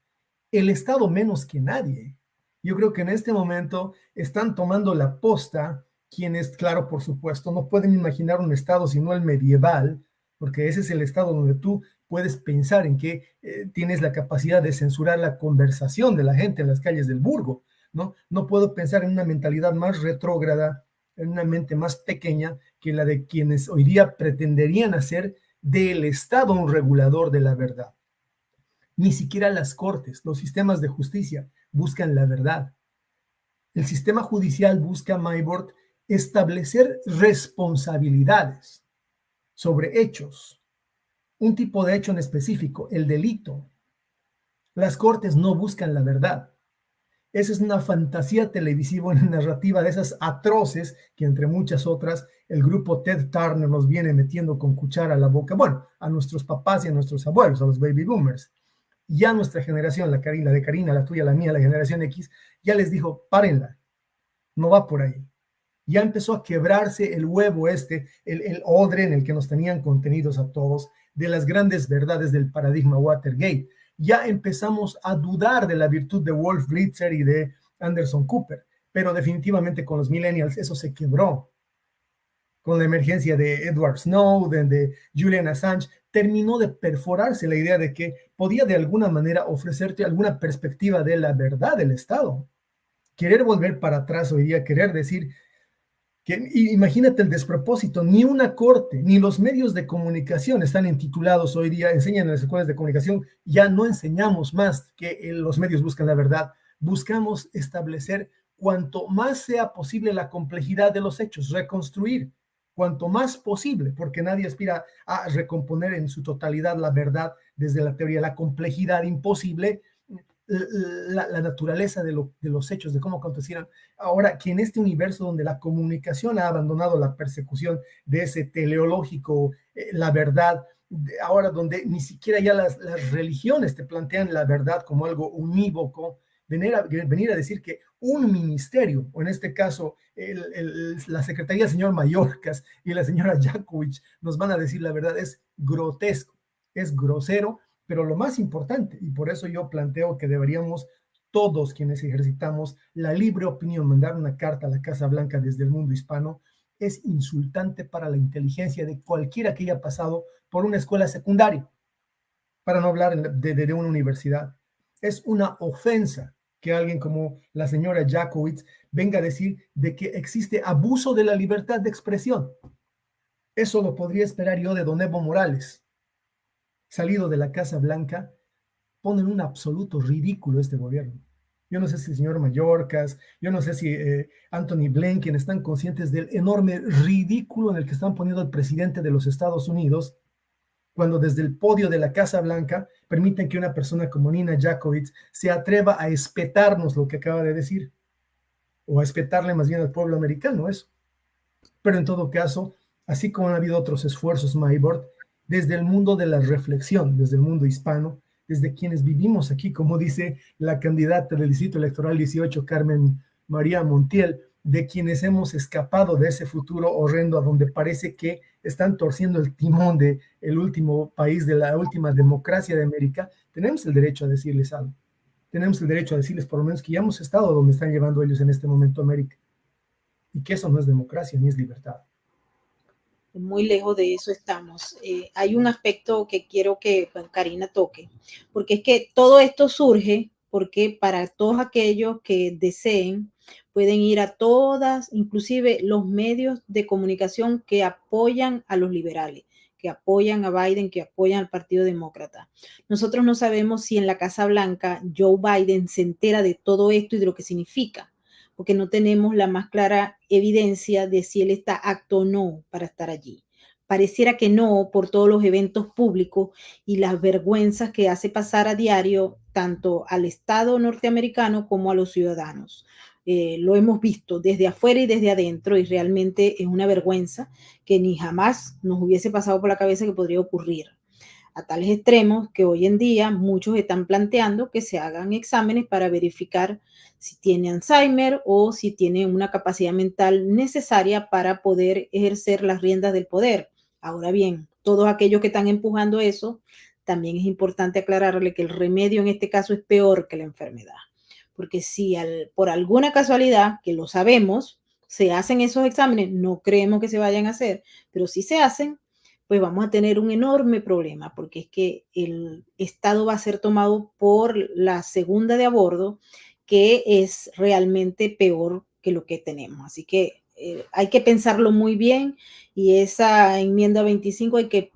El Estado menos que nadie. Yo creo que en este momento están tomando la posta quienes, claro, por supuesto, no pueden imaginar un Estado sino el medieval, porque ese es el Estado donde tú puedes pensar en que tienes la capacidad de censurar la conversación de la gente en las calles del burgo, ¿no? No puedo pensar en una mentalidad más retrógrada, en una mente más pequeña que la de quienes hoy día pretenderían hacer del Estado un regulador de la verdad. Ni siquiera las cortes, los sistemas de justicia buscan la verdad. El sistema judicial busca, Maybord, establecer responsabilidades sobre hechos, un tipo de hecho en específico, el delito. Las cortes no buscan la verdad. Esa es una fantasía televisiva, una narrativa de esas atroces que, entre muchas otras, el grupo Ted Turner nos viene metiendo con cuchara a la boca. Bueno, a nuestros papás y a nuestros abuelos, a los baby boomers. Ya nuestra generación, la de Karina, la tuya, la mía, la generación X, ya les dijo, párenla, no va por ahí. Ya empezó a quebrarse el huevo el odre en el que nos tenían contenidos a todos, de las grandes verdades del paradigma Watergate. Ya empezamos a dudar de la virtud de Wolf Blitzer y de Anderson Cooper, pero definitivamente con los millennials eso se quebró. Con la emergencia de Edward Snowden, de Julian Assange, terminó de perforarse la idea de que podía de alguna manera ofrecerte alguna perspectiva de la verdad del Estado. Querer volver para atrás hoy día, querer decir que, imagínate el despropósito, ni una corte, ni los medios de comunicación están intitulados hoy día, enseñan en las escuelas de comunicación, ya no enseñamos más que los medios buscan la verdad, buscamos establecer cuanto más sea posible la complejidad de los hechos, reconstruir cuanto más posible, porque nadie aspira a recomponer en su totalidad la verdad desde la teoría, la complejidad imposible, la naturaleza de los hechos, de cómo acontecieron. Ahora, que en este universo donde la comunicación ha abandonado la persecución de ese teleológico, la verdad, ahora donde ni siquiera ya las religiones te plantean la verdad como algo unívoco, venir a decir que un ministerio, o en este caso la Secretaría del señor Mayorkas y la señora Jakowicz nos van a decir la verdad, es grotesco, es grosero, pero lo más importante, y por eso yo planteo que deberíamos todos quienes ejercitamos la libre opinión, mandar una carta a la Casa Blanca desde el mundo hispano, es insultante para la inteligencia de cualquiera que haya pasado por una escuela secundaria, para no hablar de una universidad. Es una ofensa que alguien como la señora Jakowicz venga a decir de que existe abuso de la libertad de expresión. Eso lo podría esperar yo de don Evo Morales. Salido de la Casa Blanca, ponen un absoluto ridículo este gobierno. yo no sé si el señor Mayorkas, yo no sé si Anthony Blinken están conscientes del enorme ridículo en el que están poniendo al presidente de los Estados Unidos cuando desde el podio de la Casa Blanca permiten que una persona como Nina Jakovic se atreva a espetarnos lo que acaba de decir, o a espetarle más bien al pueblo americano eso. Pero en todo caso, así como han habido otros esfuerzos, Maybord, desde el mundo de la reflexión, desde el mundo hispano, desde quienes vivimos aquí, como dice la candidata del Distrito Electoral 18, Carmen María Montiel, de quienes hemos escapado de ese futuro horrendo a donde parece que están torciendo el timón de el último país, de la última democracia de América, tenemos el derecho a decirles algo. Tenemos el derecho a decirles por lo menos que ya hemos estado donde están llevando ellos en este momento América y que eso no es democracia ni es libertad. Muy lejos de eso estamos. Hay un aspecto que quiero que Karina toque, porque es que todo esto surge porque para todos aquellos que deseen pueden ir a todas, inclusive los medios de comunicación que apoyan a los liberales, que apoyan a Biden, que apoyan al Partido Demócrata. Nosotros no sabemos si en la Casa Blanca Joe Biden se entera de todo esto y de lo que significa, porque no tenemos la más clara evidencia de si él está apto o no para estar allí. Pareciera que no, por todos los eventos públicos y las vergüenzas que hace pasar a diario tanto al Estado norteamericano como a los ciudadanos. Lo hemos visto desde afuera y desde adentro y realmente es una vergüenza que ni jamás nos hubiese pasado por la cabeza que podría ocurrir. A tales extremos que hoy en día muchos están planteando que se hagan exámenes para verificar si tiene Alzheimer o si tiene una capacidad mental necesaria para poder ejercer las riendas del poder. Ahora bien, todos aquellos que están empujando eso, también es importante aclararle que el remedio en este caso es peor que la enfermedad. Porque si por alguna casualidad, que lo sabemos, se hacen esos exámenes, no creemos que se vayan a hacer, pero si se hacen, pues vamos a tener un enorme problema, porque es que el Estado va a ser tomado por la segunda de a bordo, que es realmente peor que lo que tenemos. Así que hay que pensarlo muy bien y esa enmienda 25 hay que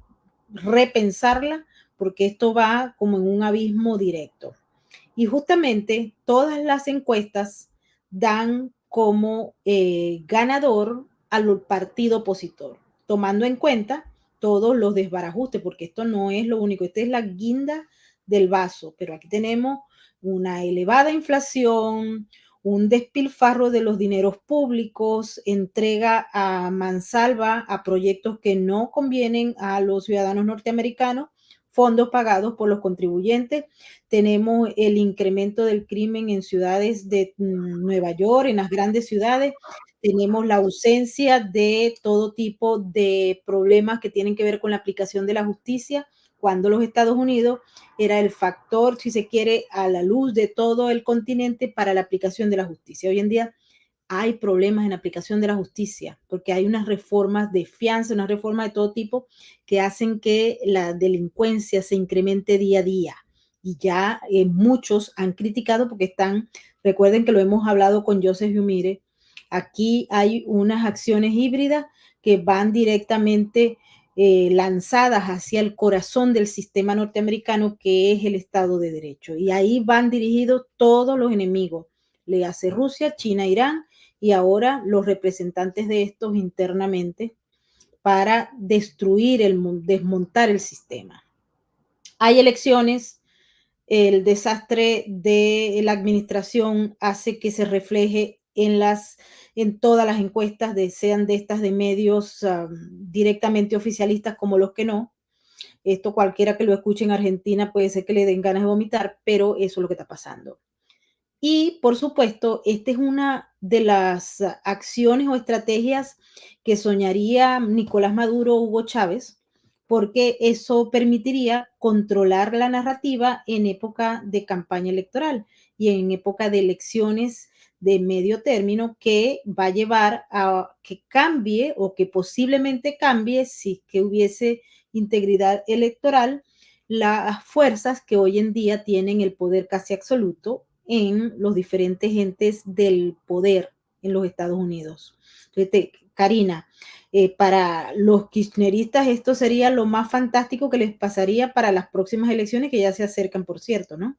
repensarla porque esto va como en un abismo directo. Y justamente todas las encuestas dan como ganador al partido opositor, tomando en cuenta todos los desbarajustes, porque esto no es lo único, esta es la guinda del vaso, pero aquí tenemos una elevada inflación, un despilfarro de los dineros públicos, entrega a mansalva a proyectos que no convienen a los ciudadanos norteamericanos, fondos pagados por los contribuyentes. Tenemos el incremento del crimen en ciudades de Nueva York, en las grandes ciudades. Tenemos la ausencia de todo tipo de problemas que tienen que ver con la aplicación de la justicia, cuando los Estados Unidos era el factor, si se quiere, a la luz de todo el continente para la aplicación de la justicia. Hoy en día hay problemas en la aplicación de la justicia, porque hay unas reformas de fianza, unas reformas de todo tipo que hacen que la delincuencia se incremente día a día. Y ya muchos han criticado porque recuerden que lo hemos hablado con Joseph Humire, aquí hay unas acciones híbridas que van directamente lanzadas hacia el corazón del sistema norteamericano, que es el Estado de Derecho. Y ahí van dirigidos todos los enemigos. Le hace Rusia, China, Irán, y ahora los representantes de estos internamente para desmontar el sistema. Hay elecciones, el desastre de la administración hace que se refleje en todas las encuestas, sean de estas de medios directamente oficialistas como los que no. Esto cualquiera que lo escuche en Argentina puede ser que le den ganas de vomitar, pero eso es lo que está pasando. Y por supuesto, esta es una de las acciones o estrategias que soñaría Nicolás Maduro o Hugo Chávez, porque eso permitiría controlar la narrativa en época de campaña electoral y en época de elecciones de medio término, que va a llevar a que cambie o que posiblemente cambie, si que hubiese integridad electoral, las fuerzas que hoy en día tienen el poder casi absoluto en los diferentes entes del poder en los Estados Unidos. Entonces, Karina, para los kirchneristas esto sería lo más fantástico que les pasaría para las próximas elecciones que ya se acercan, por cierto, ¿no?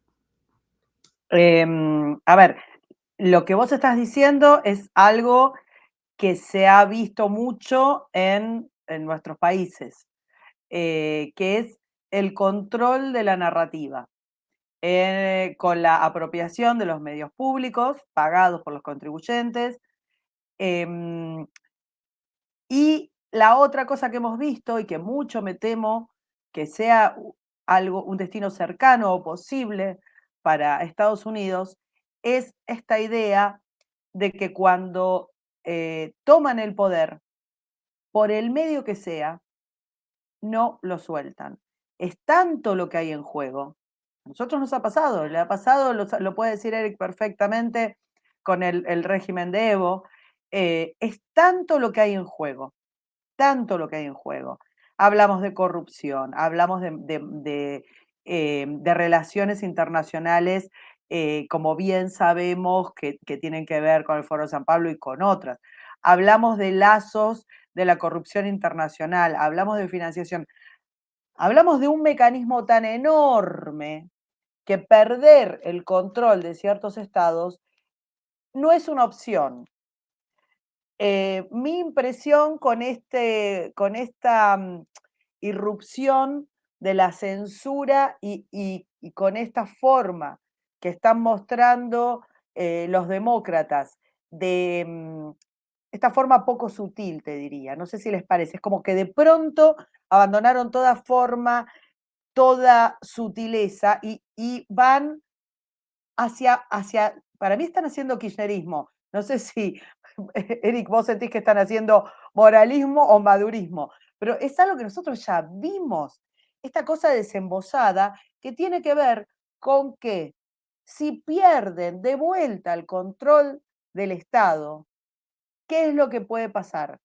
A ver, lo que vos estás diciendo es algo que se ha visto mucho en nuestros países, que es el control de la narrativa, con la apropiación de los medios públicos pagados por los contribuyentes. Y la otra cosa que hemos visto y que mucho me temo que sea un destino cercano o posible para Estados Unidos es esta idea de que cuando toman el poder, por el medio que sea, no lo sueltan. Es tanto lo que hay en juego. A nosotros nos ha pasado, le ha pasado, lo puede decir Eric perfectamente con el régimen de Evo. Es tanto lo que hay en juego, tanto lo que hay en juego. Hablamos de corrupción, hablamos de relaciones internacionales, como bien sabemos que tienen que ver con el Foro de San Pablo y con otras. Hablamos de lazos de la corrupción internacional, hablamos de financiación, hablamos de un mecanismo tan enorme que perder el control de ciertos estados no es una opción. Mi impresión con esta irrupción de la censura y con esta forma que están mostrando los demócratas, de esta forma poco sutil, te diría, no sé si les parece, es como que de pronto abandonaron toda forma, toda sutileza y van para mí están haciendo kirchnerismo. No sé si, Eric, vos sentís que están haciendo moralismo o madurismo, pero es algo que nosotros ya vimos, esta cosa desembosada que tiene que ver con que si pierden de vuelta el control del Estado, ¿qué es lo que puede pasar?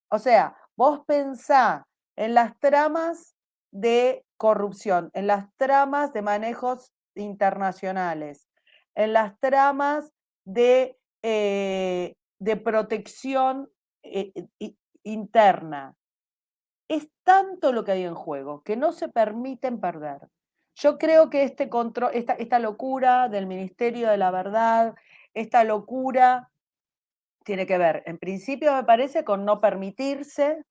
O sea, vos pensá en las tramas de corrupción, en las tramas de manejos internacionales, en las tramas de protección interna. Es tanto lo que hay en juego que no se permiten perder. Yo creo que este control, esta locura del Ministerio de la Verdad, esta locura tiene que ver, en principio me parece, con no permitirse,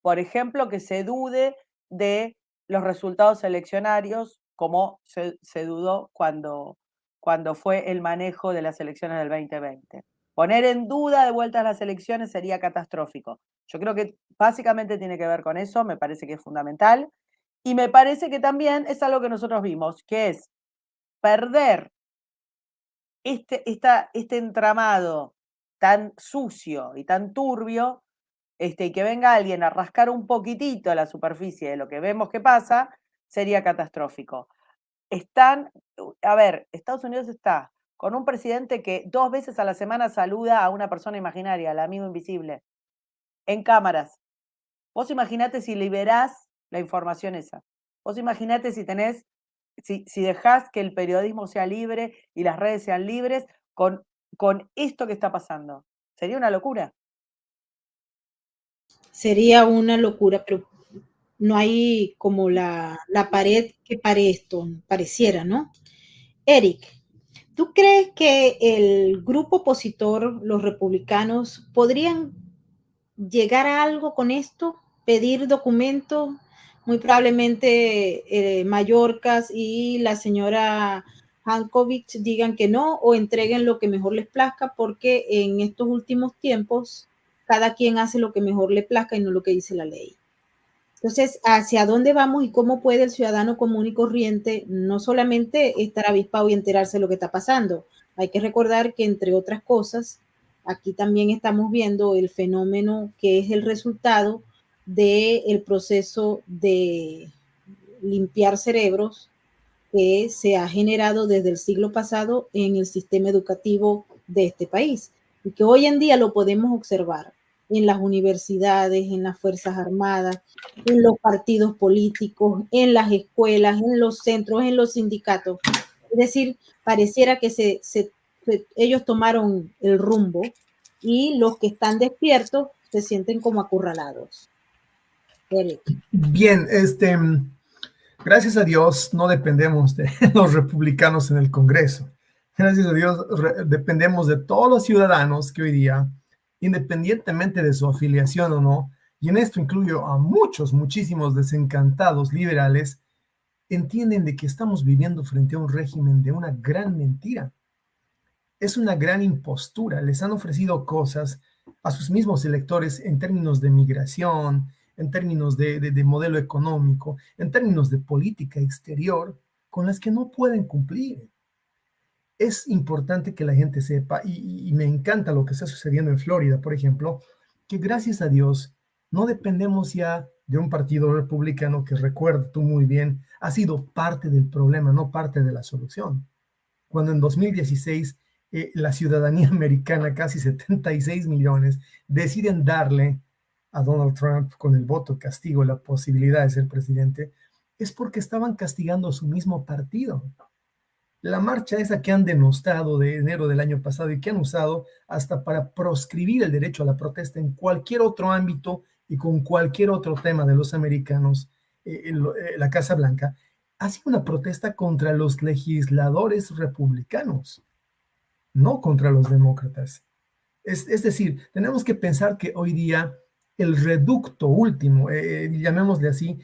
por ejemplo, que se dude de los resultados eleccionarios, como se dudó cuando fue el manejo de las elecciones del 2020. Poner en duda de vuelta las elecciones sería catastrófico. Yo creo que básicamente tiene que ver con eso, me parece que es fundamental, y me parece que también es algo que nosotros vimos, que es perder este entramado tan sucio y tan turbio, y que venga alguien a rascar un poquitito la superficie de lo que vemos que pasa, sería catastrófico. A ver, Estados Unidos está con un presidente que 2 veces a la semana saluda a una persona imaginaria, al amigo invisible, en cámaras. Vos imaginate si liberás la información esa. Vos imaginate si dejás que el periodismo sea libre y las redes sean libres con esto que está pasando. Sería una locura. Sería una locura, pero no hay como la pared que pare esto, pareciera, ¿no? Eric, ¿tú crees que el grupo opositor, los republicanos, podrían llegar a algo con esto? Pedir documentos, muy probablemente Mayorkas y la señora Hankovich digan que no o entreguen lo que mejor les plazca, porque en estos últimos tiempos cada quien hace lo que mejor le plazca y no lo que dice la ley. Entonces, ¿hacia dónde vamos y cómo puede el ciudadano común y corriente no solamente estar avispado y enterarse de lo que está pasando? Hay que recordar que, entre otras cosas, aquí también estamos viendo el fenómeno que es el resultado del proceso de limpiar cerebros que se ha generado desde el siglo pasado en el sistema educativo de este país y que hoy en día lo podemos observar en las universidades, en las Fuerzas Armadas, en los partidos políticos, en las escuelas, en los centros, en los sindicatos. Es decir, pareciera que ellos tomaron el rumbo y los que están despiertos se sienten como acurralados. Eric. Bien, gracias a Dios no dependemos de los republicanos en el Congreso. Gracias a Dios, dependemos de todos los ciudadanos que hoy día, independientemente de su afiliación o no, y en esto incluyo a muchos, muchísimos desencantados liberales, entienden de que estamos viviendo frente a un régimen de una gran mentira. Es una gran impostura. Les han ofrecido cosas a sus mismos electores en términos de migración, en términos de modelo económico, en términos de política exterior, con las que no pueden cumplir. Es importante que la gente sepa, y me encanta lo que está sucediendo en Florida, por ejemplo, que gracias a Dios no dependemos ya de un partido republicano que, recuerda tú muy bien, ha sido parte del problema, no parte de la solución. Cuando en 2016 la ciudadanía americana, casi 76 millones, deciden darle a Donald Trump con el voto castigo la posibilidad de ser presidente, es porque estaban castigando a su mismo partido. La marcha esa que han denostado de enero del año pasado y que han usado hasta para proscribir el derecho a la protesta en cualquier otro ámbito y con cualquier otro tema de los americanos, la Casa Blanca, ha sido una protesta contra los legisladores republicanos, no contra los demócratas. Es decir, tenemos que pensar que hoy día el reducto último, llamémosle así,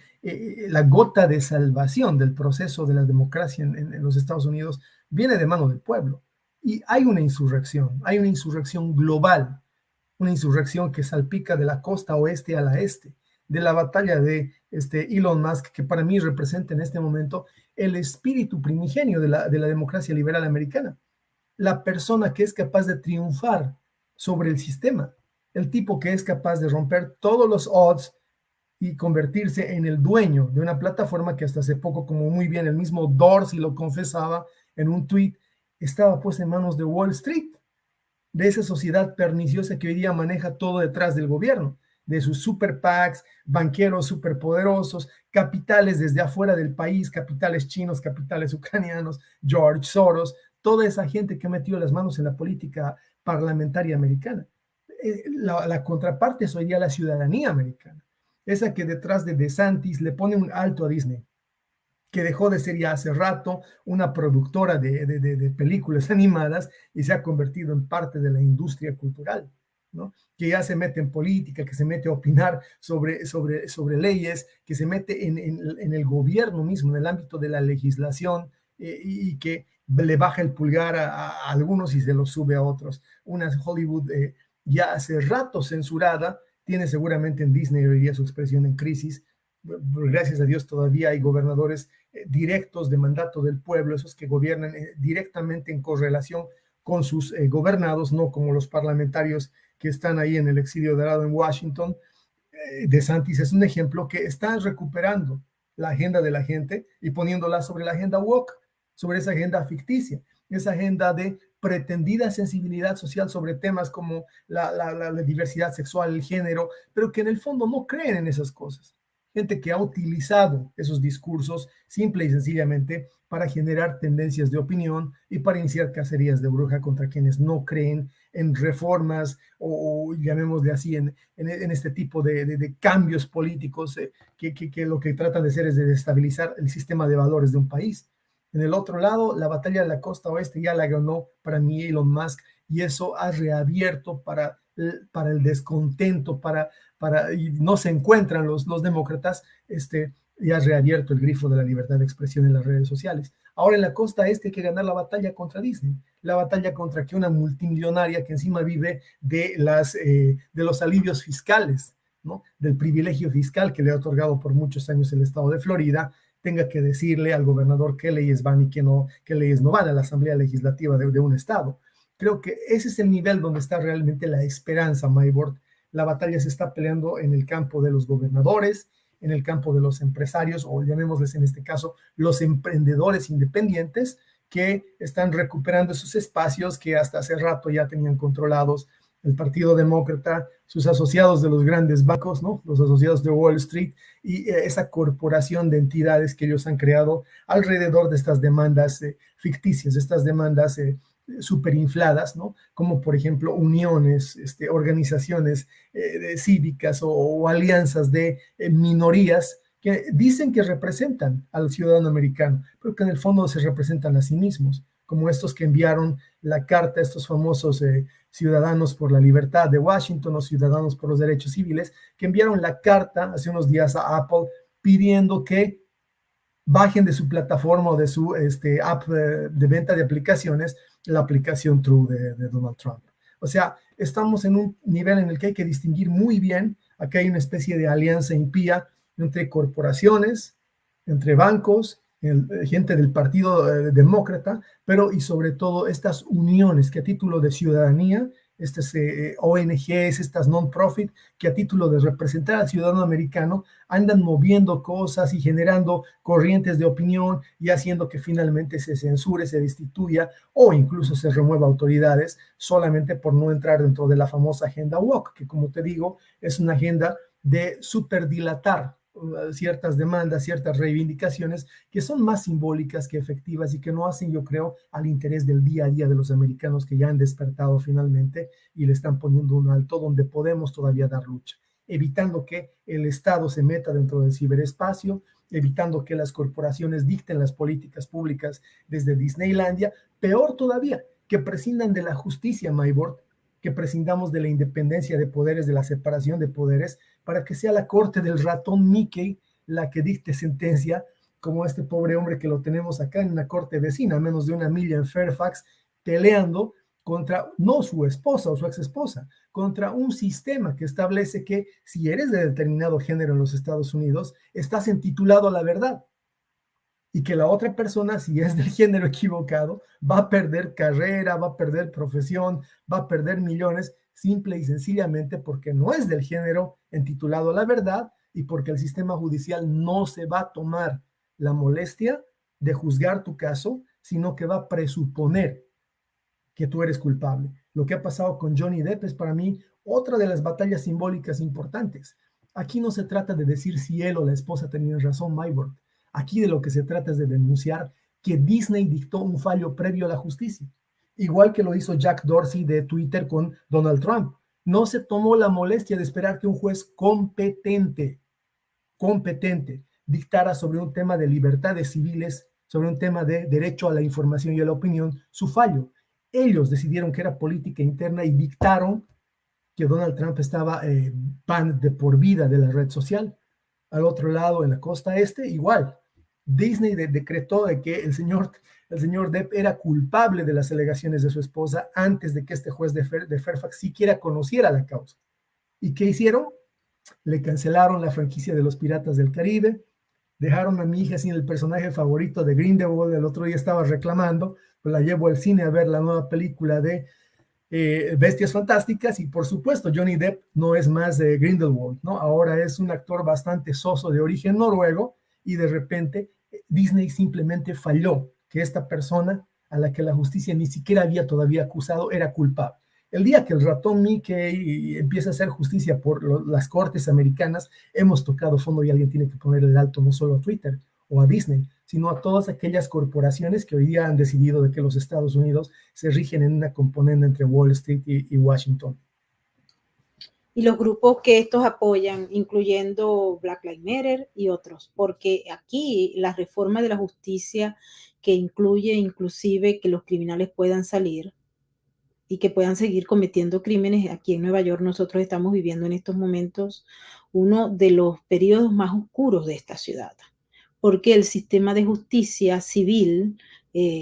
la gota de salvación del proceso de la democracia en los Estados Unidos viene de mano del pueblo. Y hay una insurrección global, una insurrección que salpica de la costa oeste a la este, de la batalla de Elon Musk, que para mí representa en este momento el espíritu primigenio de la democracia liberal americana. La persona que es capaz de triunfar sobre el sistema, el tipo que es capaz de romper todos los odds y convertirse en el dueño de una plataforma que hasta hace poco, como muy bien el mismo Dorsey lo confesaba en un tweet, estaba pues en manos de Wall Street, de esa sociedad perniciosa que hoy día maneja todo detrás del gobierno, de sus super PACs, banqueros superpoderosos, capitales desde afuera del país, capitales chinos, capitales ucranianos, George Soros, toda esa gente que ha metido las manos en la política parlamentaria americana. La contraparte es hoy día la ciudadanía americana, esa que detrás de DeSantis le pone un alto a Disney, que dejó de ser ya hace rato una productora de películas animadas y se ha convertido en parte de la industria cultural, ¿no? Que ya se mete en política, que se mete a opinar sobre leyes, que se mete en el gobierno mismo, en el ámbito de la legislación, y que le baja el pulgar a algunos y se lo sube a otros. Una Hollywood ya hace rato censurada, tiene seguramente en Disney hoy día su expresión en crisis. Gracias a Dios todavía hay gobernadores directos de mandato del pueblo, esos que gobiernan directamente en correlación con sus gobernados, no como los parlamentarios que están ahí en el exilio dorado en Washington. DeSantis es un ejemplo que está recuperando la agenda de la gente y poniéndola sobre la agenda woke, sobre esa agenda ficticia, esa agenda de pretendida sensibilidad social sobre temas como la diversidad sexual, el género, pero que en el fondo no creen en esas cosas. Gente que ha utilizado esos discursos simple y sencillamente para generar tendencias de opinión y para iniciar cacerías de bruja contra quienes no creen en reformas o llamémosle así, en este tipo de cambios políticos que lo que tratan de hacer es de desestabilizar el sistema de valores de un país. En el otro lado, la batalla de la costa oeste ya la ganó para mí Elon Musk y eso ha reabierto para el descontento, y no se encuentran los demócratas, ya ha reabierto el grifo de la libertad de expresión en las redes sociales. Ahora en la costa este hay que ganar la batalla contra Disney, la batalla contra que una multimillonaria que encima vive de los alivios fiscales, ¿no? Del privilegio fiscal que le ha otorgado por muchos años el estado de Florida, tenga que decirle al gobernador qué leyes van y qué leyes no van a la asamblea legislativa de un estado. Creo que ese es el nivel donde está realmente la esperanza, Maybord. La batalla se está peleando en el campo de los gobernadores, en el campo de los empresarios, o llamémosles en este caso, los emprendedores independientes que están recuperando esos espacios que hasta hace rato ya tenían controlados el Partido Demócrata, sus asociados de los grandes bancos, ¿no? Los asociados de Wall Street y esa corporación de entidades que ellos han creado alrededor de estas demandas ficticias, de estas demandas superinfladas, ¿no? Como por ejemplo uniones, organizaciones cívicas o alianzas de minorías que dicen que representan al ciudadano americano, pero que en el fondo se representan a sí mismos, como estos que enviaron la carta, estos famosos Ciudadanos por la Libertad de Washington o Ciudadanos por los Derechos Civiles, que enviaron la carta hace unos días a Apple pidiendo que bajen de su plataforma o de su app de venta de aplicaciones la aplicación True de Donald Trump. O sea, estamos en un nivel en el que hay que distinguir muy bien. Acá hay una especie de alianza impía entre corporaciones, entre bancos, gente del Partido Demócrata, pero y sobre todo estas uniones que a título de ciudadanía, estas ONGs, estas non-profit, que a título de representar al ciudadano americano andan moviendo cosas y generando corrientes de opinión y haciendo que finalmente se censure, se destituya o incluso se remueva autoridades solamente por no entrar dentro de la famosa agenda woke, que como te digo, es una agenda de superdilatar ciertas demandas, ciertas reivindicaciones que son más simbólicas que efectivas y que no hacen, yo creo, al interés del día a día de los americanos que ya han despertado finalmente y le están poniendo un alto donde podemos todavía dar lucha, evitando que el Estado se meta dentro del ciberespacio, evitando que las corporaciones dicten las políticas públicas desde Disneylandia, peor todavía, que prescindan de la justicia, Maybord, que prescindamos de la independencia de poderes, de la separación de poderes, para que sea la corte del ratón Mickey la que dicte sentencia, como este pobre hombre que lo tenemos acá en una corte vecina, a menos de 1 milla en Fairfax, peleando contra, no su esposa o su ex esposa, contra un sistema que establece que si eres de determinado género en los Estados Unidos, estás entitulado a la verdad. Y que la otra persona, si es del género equivocado, va a perder carrera, va a perder profesión, va a perder millones, simple y sencillamente porque no es del género entitulado a la verdad y porque el sistema judicial no se va a tomar la molestia de juzgar tu caso, sino que va a presuponer que tú eres culpable. Lo que ha pasado con Johnny Depp es para mí otra de las batallas simbólicas importantes. Aquí no se trata de decir si él o la esposa tenían razón, Maybord. Aquí de lo que se trata es de denunciar que Disney dictó un fallo previo a la justicia, igual que lo hizo Jack Dorsey de Twitter con Donald Trump. No se tomó la molestia de esperar que un juez competente dictara sobre un tema de libertades civiles, sobre un tema de derecho a la información y a la opinión, su fallo. Ellos decidieron que era política interna y dictaron que Donald Trump estaba ban de por vida de la red social. Al otro lado, en la costa este, igual. Disney decretó de que el señor Depp era culpable de las alegaciones de su esposa antes de que este juez de Fairfax siquiera conociera la causa. ¿Y qué hicieron? Le cancelaron la franquicia de los Piratas del Caribe, dejaron a mi hija sin el personaje favorito de Grindelwald. El otro día estaba reclamando, pues la llevo al cine a ver la nueva película de Bestias Fantásticas, y por supuesto Johnny Depp no es más de Grindelwald, ¿no? Ahora es un actor bastante soso de origen noruego y de repente Disney simplemente falló que esta persona a la que la justicia ni siquiera había todavía acusado era culpable. El día que el ratón Mickey empieza a hacer justicia por las cortes americanas, hemos tocado fondo y alguien tiene que poner el alto no solo a Twitter o a Disney, sino a todas aquellas corporaciones que hoy día han decidido de que los Estados Unidos se rigen en una componente entre Wall Street y Washington. Y los grupos que estos apoyan, incluyendo Black Lives Matter y otros, porque aquí la reforma de la justicia que incluye inclusive que los criminales puedan salir y que puedan seguir cometiendo crímenes. Aquí en Nueva York nosotros estamos viviendo en estos momentos uno de los periodos más oscuros de esta ciudad, porque el sistema de justicia civil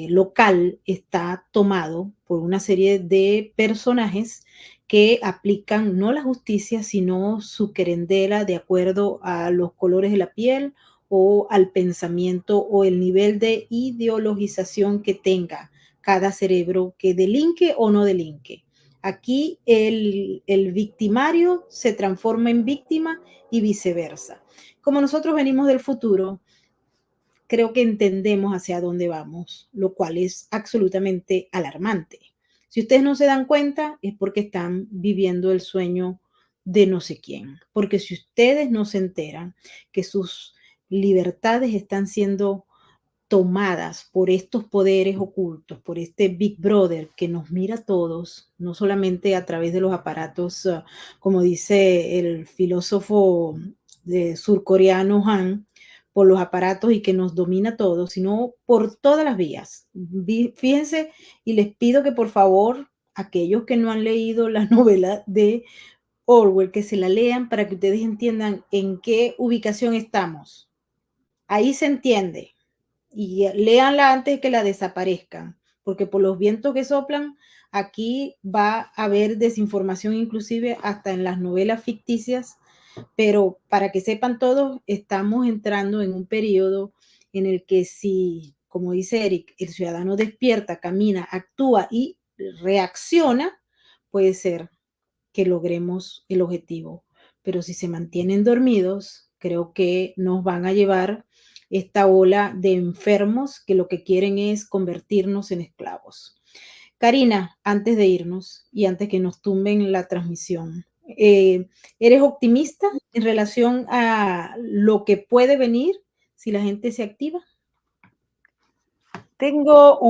local está tomado por una serie de personajes que aplican no la justicia, sino su querendera de acuerdo a los colores de la piel o al pensamiento o el nivel de ideologización que tenga cada cerebro, que delinque o no delinque. Aquí el victimario se transforma en víctima y viceversa. Como nosotros venimos del futuro, creo que entendemos hacia dónde vamos, lo cual es absolutamente alarmante. Si ustedes no se dan cuenta, es porque están viviendo el sueño de no sé quién. Porque si ustedes no se enteran que sus libertades están siendo tomadas por estos poderes ocultos, por este Big Brother que nos mira a todos, no solamente a través de los aparatos, como dice el filósofo surcoreano Han, por los aparatos y que nos domina todo, sino por todas las vías. Fíjense, y les pido que por favor, aquellos que no han leído la novela de Orwell, que se la lean para que ustedes entiendan en qué ubicación estamos. Ahí se entiende. Y léanla antes que la desaparezcan, porque por los vientos que soplan, aquí va a haber desinformación inclusive hasta en las novelas ficticias, pero para que sepan todos, estamos entrando en un periodo en el que si, como dice Eric, el ciudadano despierta, camina, actúa y reacciona, puede ser que logremos el objetivo. Pero si se mantienen dormidos, creo que nos van a llevar esta ola de enfermos que lo que quieren es convertirnos en esclavos. Karina, antes de irnos y antes que nos tumben la transmisión, ¿eres optimista en relación a lo que puede venir si la gente se activa? Yo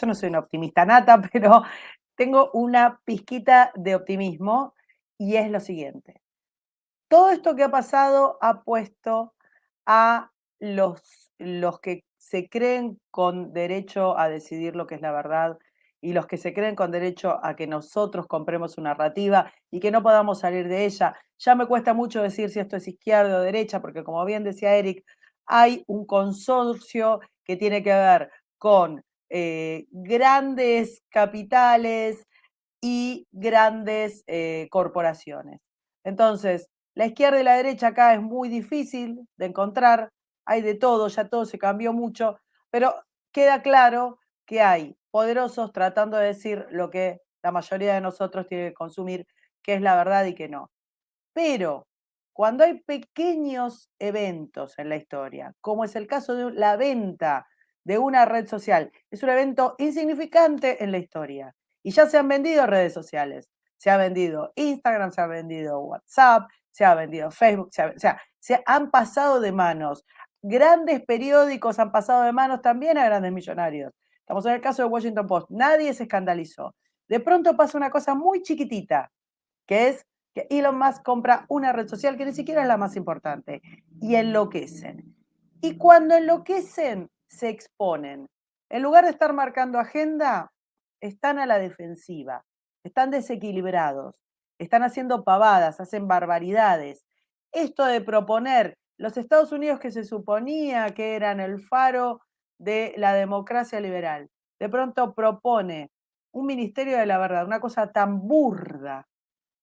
no soy una optimista nata, pero tengo una pizquita de optimismo y es lo siguiente. Todo esto que ha pasado ha puesto a los que se creen con derecho a decidir lo que es la verdad y los que se creen con derecho a que nosotros compremos su narrativa y que no podamos salir de ella. Ya me cuesta mucho decir si esto es izquierda o derecha, porque como bien decía Eric, hay un consorcio que tiene que ver con grandes capitales y grandes corporaciones. Entonces, la izquierda y la derecha acá es muy difícil de encontrar, hay de todo, ya todo se cambió mucho, pero queda claro que hay poderosos tratando de decir lo que la mayoría de nosotros tiene que consumir, que es la verdad y que no. Pero cuando hay pequeños eventos en la historia, como es el caso de la venta de una red social, es un evento insignificante en la historia. Y ya se han vendido redes sociales. Se ha vendido Instagram, se ha vendido WhatsApp, se ha vendido Facebook, se han pasado de manos. Grandes periódicos han pasado de manos también a grandes millonarios. Estamos en el caso de Washington Post. Nadie se escandalizó. De pronto pasa una cosa muy chiquitita, que es que Elon Musk compra una red social que ni siquiera es la más importante y enloquecen. Y cuando enloquecen, se exponen. En lugar de estar marcando agenda, están a la defensiva, están desequilibrados, están haciendo pavadas, hacen barbaridades. Esto de proponer los Estados Unidos que se suponía que eran el faro de la democracia liberal, de pronto propone un ministerio de la verdad, una cosa tan burda,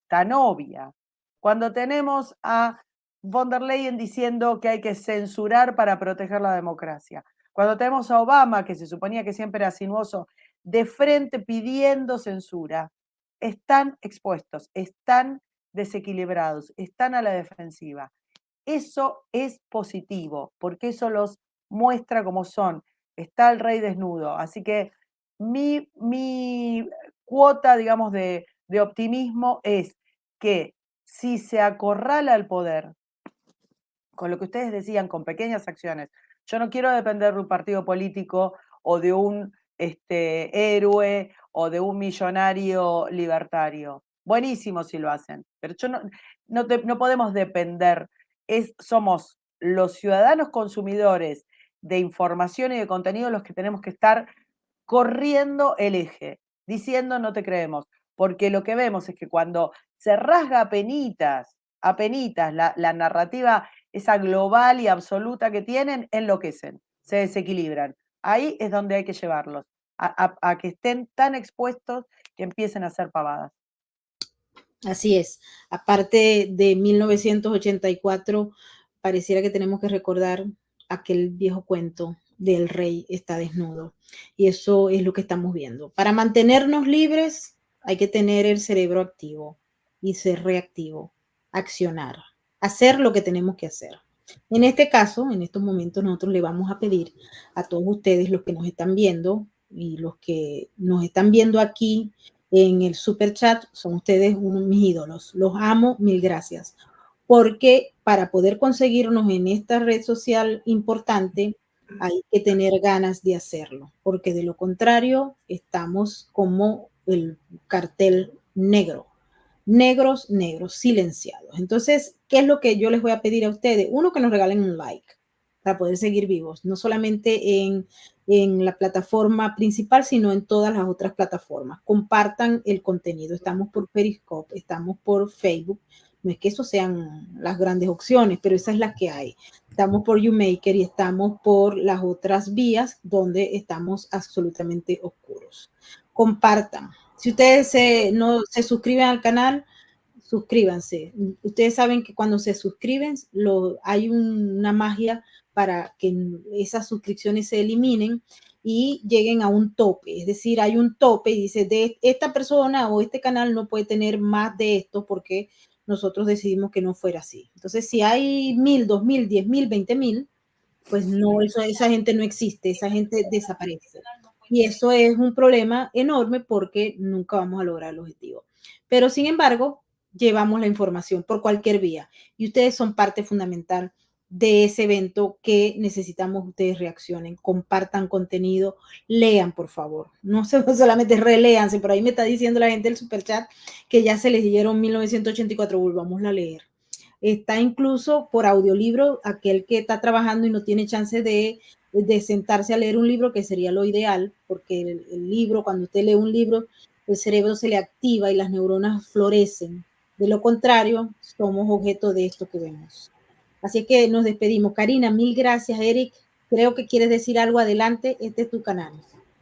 tan obvia, cuando tenemos a von der Leyen diciendo que hay que censurar para proteger la democracia, cuando tenemos a Obama, que se suponía que siempre era sinuoso, de frente pidiendo censura, están expuestos, están desequilibrados, están a la defensiva. Eso es positivo, porque eso los muestra como son. Está el rey desnudo. Así que mi cuota, digamos, de optimismo es que si se acorrala al poder, con lo que ustedes decían, con pequeñas acciones, yo no quiero depender de un partido político o de un héroe o de un millonario libertario. Buenísimo si lo hacen, pero no podemos depender. Somos los ciudadanos consumidores de información y de contenido los que tenemos que estar corriendo el eje, diciendo no te creemos, porque lo que vemos es que cuando se rasga a penitas la narrativa esa global y absoluta que tienen, enloquecen, se desequilibran. Ahí es donde hay que llevarlos, a que estén tan expuestos que empiecen a hacer pavadas. Así es. Aparte de 1984, pareciera que tenemos que recordar aquel viejo cuento del rey está desnudo. Y eso es lo que estamos viendo. Para mantenernos libres hay que tener el cerebro activo y ser reactivo, accionar, hacer lo que tenemos que hacer. En este caso, en estos momentos, nosotros le vamos a pedir a todos ustedes, los que nos están viendo y los que nos están viendo aquí en el super chat, son ustedes unos mis ídolos. Los amo, mil gracias. Porque para poder conseguirnos en esta red social importante, hay que tener ganas de hacerlo, porque de lo contrario estamos como el cartel negro, negros, silenciados. Entonces, ¿qué es lo que yo les voy a pedir a ustedes? Uno, que nos regalen un like. para poder seguir vivos, no solamente en la plataforma principal, sino en todas las otras plataformas. Compartan el contenido. Estamos por Periscope, estamos por Facebook. No es que eso sean las grandes opciones, pero esa es la que hay. Estamos por YouMaker y estamos por las otras vías donde estamos absolutamente oscuros. Compartan. Si ustedes no se suscriben al canal, suscríbanse. Ustedes saben que cuando se suscriben hay una magia para que esas suscripciones se eliminen y lleguen a un tope. Es decir, hay un tope y dice, de esta persona o este canal no puede tener más de esto porque nosotros decidimos que no fuera así. Entonces, si hay 1,000, 2,000, 10,000, 20,000, pues no, esa gente no existe, esa gente desaparece. Y eso es un problema enorme porque nunca vamos a lograr el objetivo. Pero, sin embargo, llevamos la información por cualquier vía y ustedes son parte fundamental de ese evento que necesitamos. Ustedes reaccionen, compartan contenido, lean, por favor. No solamente releanse, por ahí me está diciendo la gente del superchat que ya se les dieron 1984, volvamos a leer. Está incluso por audiolibro, aquel que está trabajando y no tiene chance de sentarse a leer un libro, que sería lo ideal, porque el libro, cuando usted lee un libro, el cerebro se le activa y las neuronas florecen. De lo contrario, somos objeto de esto que vemos. Así que nos despedimos. Karina, mil gracias. Eric, creo que quieres decir algo. Adelante, este es tu canal,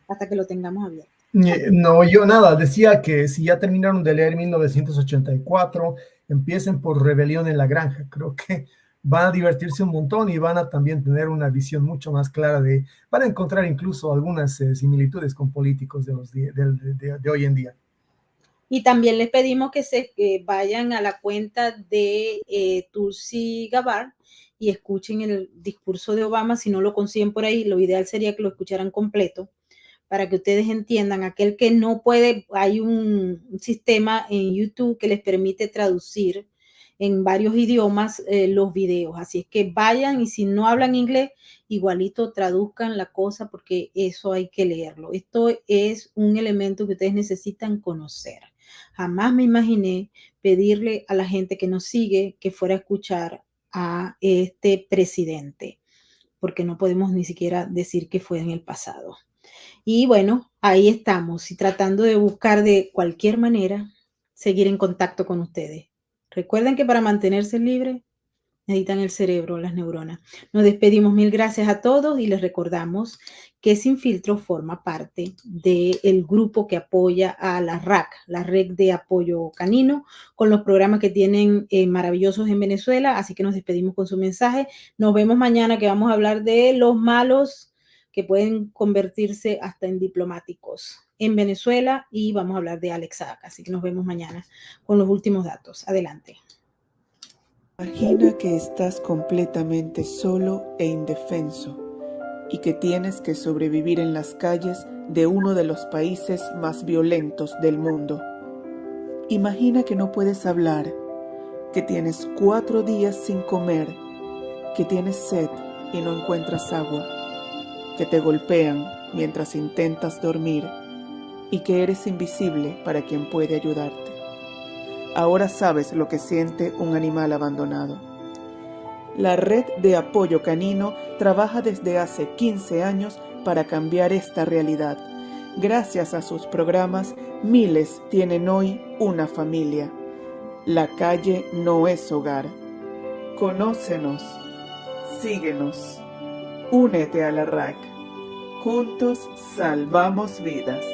hasta que lo tengamos abierto. No, yo nada, decía que si ya terminaron de leer 1984, empiecen por Rebelión en la Granja. Creo que van a divertirse un montón y van a también tener una visión mucho más clara van a encontrar incluso algunas similitudes con políticos de hoy en día. Y también les pedimos que vayan a la cuenta de Tulsi Gabbard y escuchen el discurso de Obama. Si no lo consiguen por ahí, lo ideal sería que lo escucharan completo para que ustedes entiendan. Aquel que no puede, hay un sistema en YouTube que les permite traducir en varios idiomas los videos. Así es que vayan y si no hablan inglés, igualito traduzcan la cosa porque eso hay que leerlo. Esto es un elemento que ustedes necesitan conocer. Jamás me imaginé pedirle a la gente que nos sigue que fuera a escuchar a este presidente, porque no podemos ni siquiera decir que fue en el pasado. Y bueno, ahí estamos y tratando de buscar de cualquier manera seguir en contacto con ustedes. Recuerden que para mantenerse libre necesitan el cerebro, las neuronas. Nos despedimos, mil gracias a todos y les recordamos que Sin Filtro forma parte del grupo que apoya a la RAC, la Red de Apoyo Canino, con los programas que tienen maravillosos en Venezuela. Así que nos despedimos con su mensaje. Nos vemos mañana, que vamos a hablar de los malos que pueden convertirse hasta en diplomáticos en Venezuela, y vamos a hablar de Alex Saak. Así que nos vemos mañana con los últimos datos. Adelante. Imagina que estás completamente solo e indefenso y que tienes que sobrevivir en las calles de uno de los países más violentos del mundo. Imagina que no puedes hablar, que tienes 4 días sin comer, que tienes sed y no encuentras agua, que te golpean mientras intentas dormir y que eres invisible para quien puede ayudarte. Ahora sabes lo que siente un animal abandonado. La Red de Apoyo Canino trabaja desde hace 15 años para cambiar esta realidad. Gracias a sus programas, miles tienen hoy una familia. La calle no es hogar. Conócenos, síguenos, únete a la RAC. Juntos salvamos vidas.